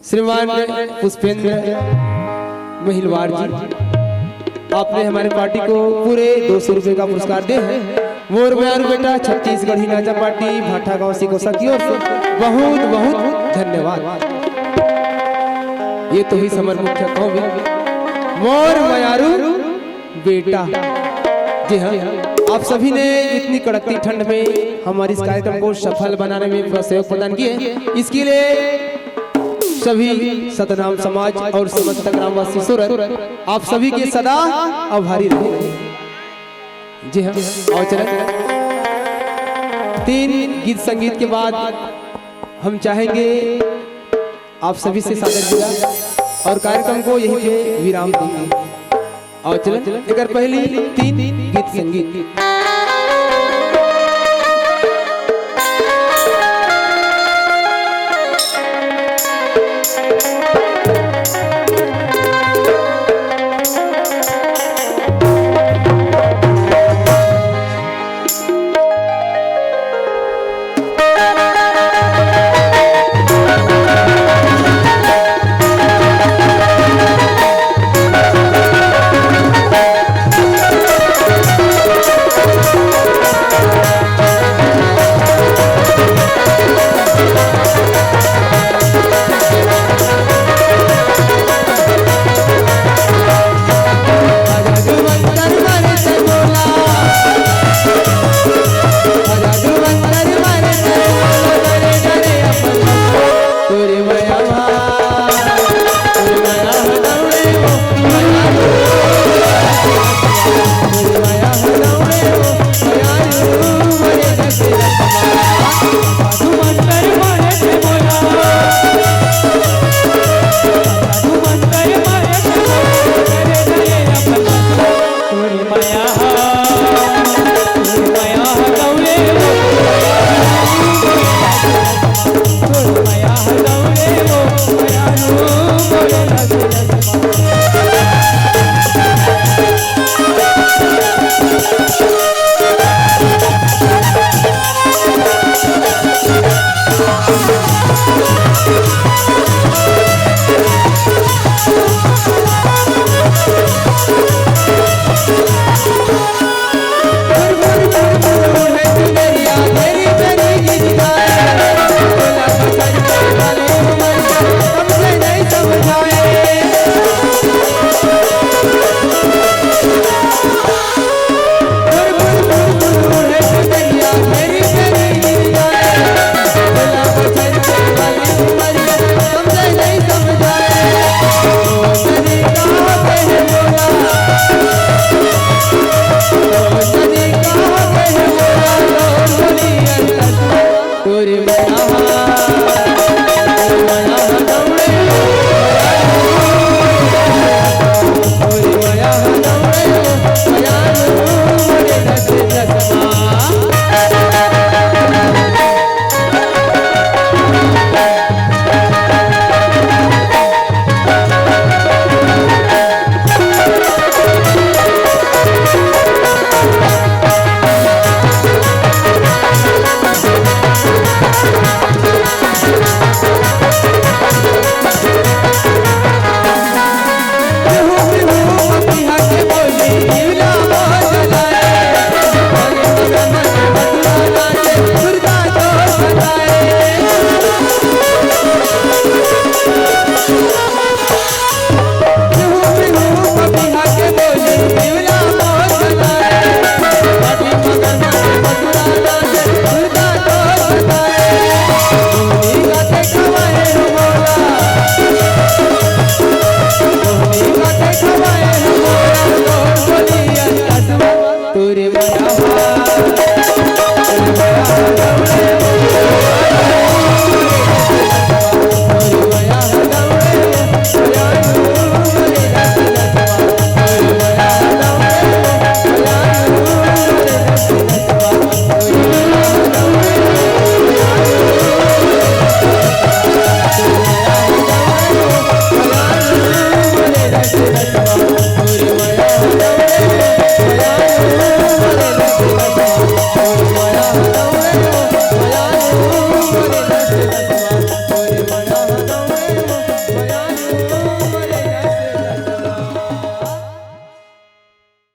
श्रीमान पुष्पेंद्र महिलवार जी, आपने हमारे पार्टी को पूरे 200 रुपए का पुरस्कार दिए हैं। मोर म्यारू बेटा छत्तीसगढ़ ही नाचा पार्टी भाटा गांव सिकोसा की ओर से बहुत बहुत धन्यवाद। ये तो ही समर मुख्य कौम मोर म्यारू बेटा। जी हाँ, आप सभी ने इतनी कड़कती ठंड में हमारे इस कार्यक्रम को सफल बनाने में पूरा सहयोग प्रदान किए, इसके लिए सभी सतनाम समाज और समस्त ग्रामवासी सूरत आप सभी के सदा आभारी रहे। जी हाँ, और चलें 3 गीत संगीत के बाद हम चाहेंगे आप सभी से सादर विदा और कार्यक्रम को यहीं पे विराम देंगे। और चलें एक पहली 3 गीत संगीत।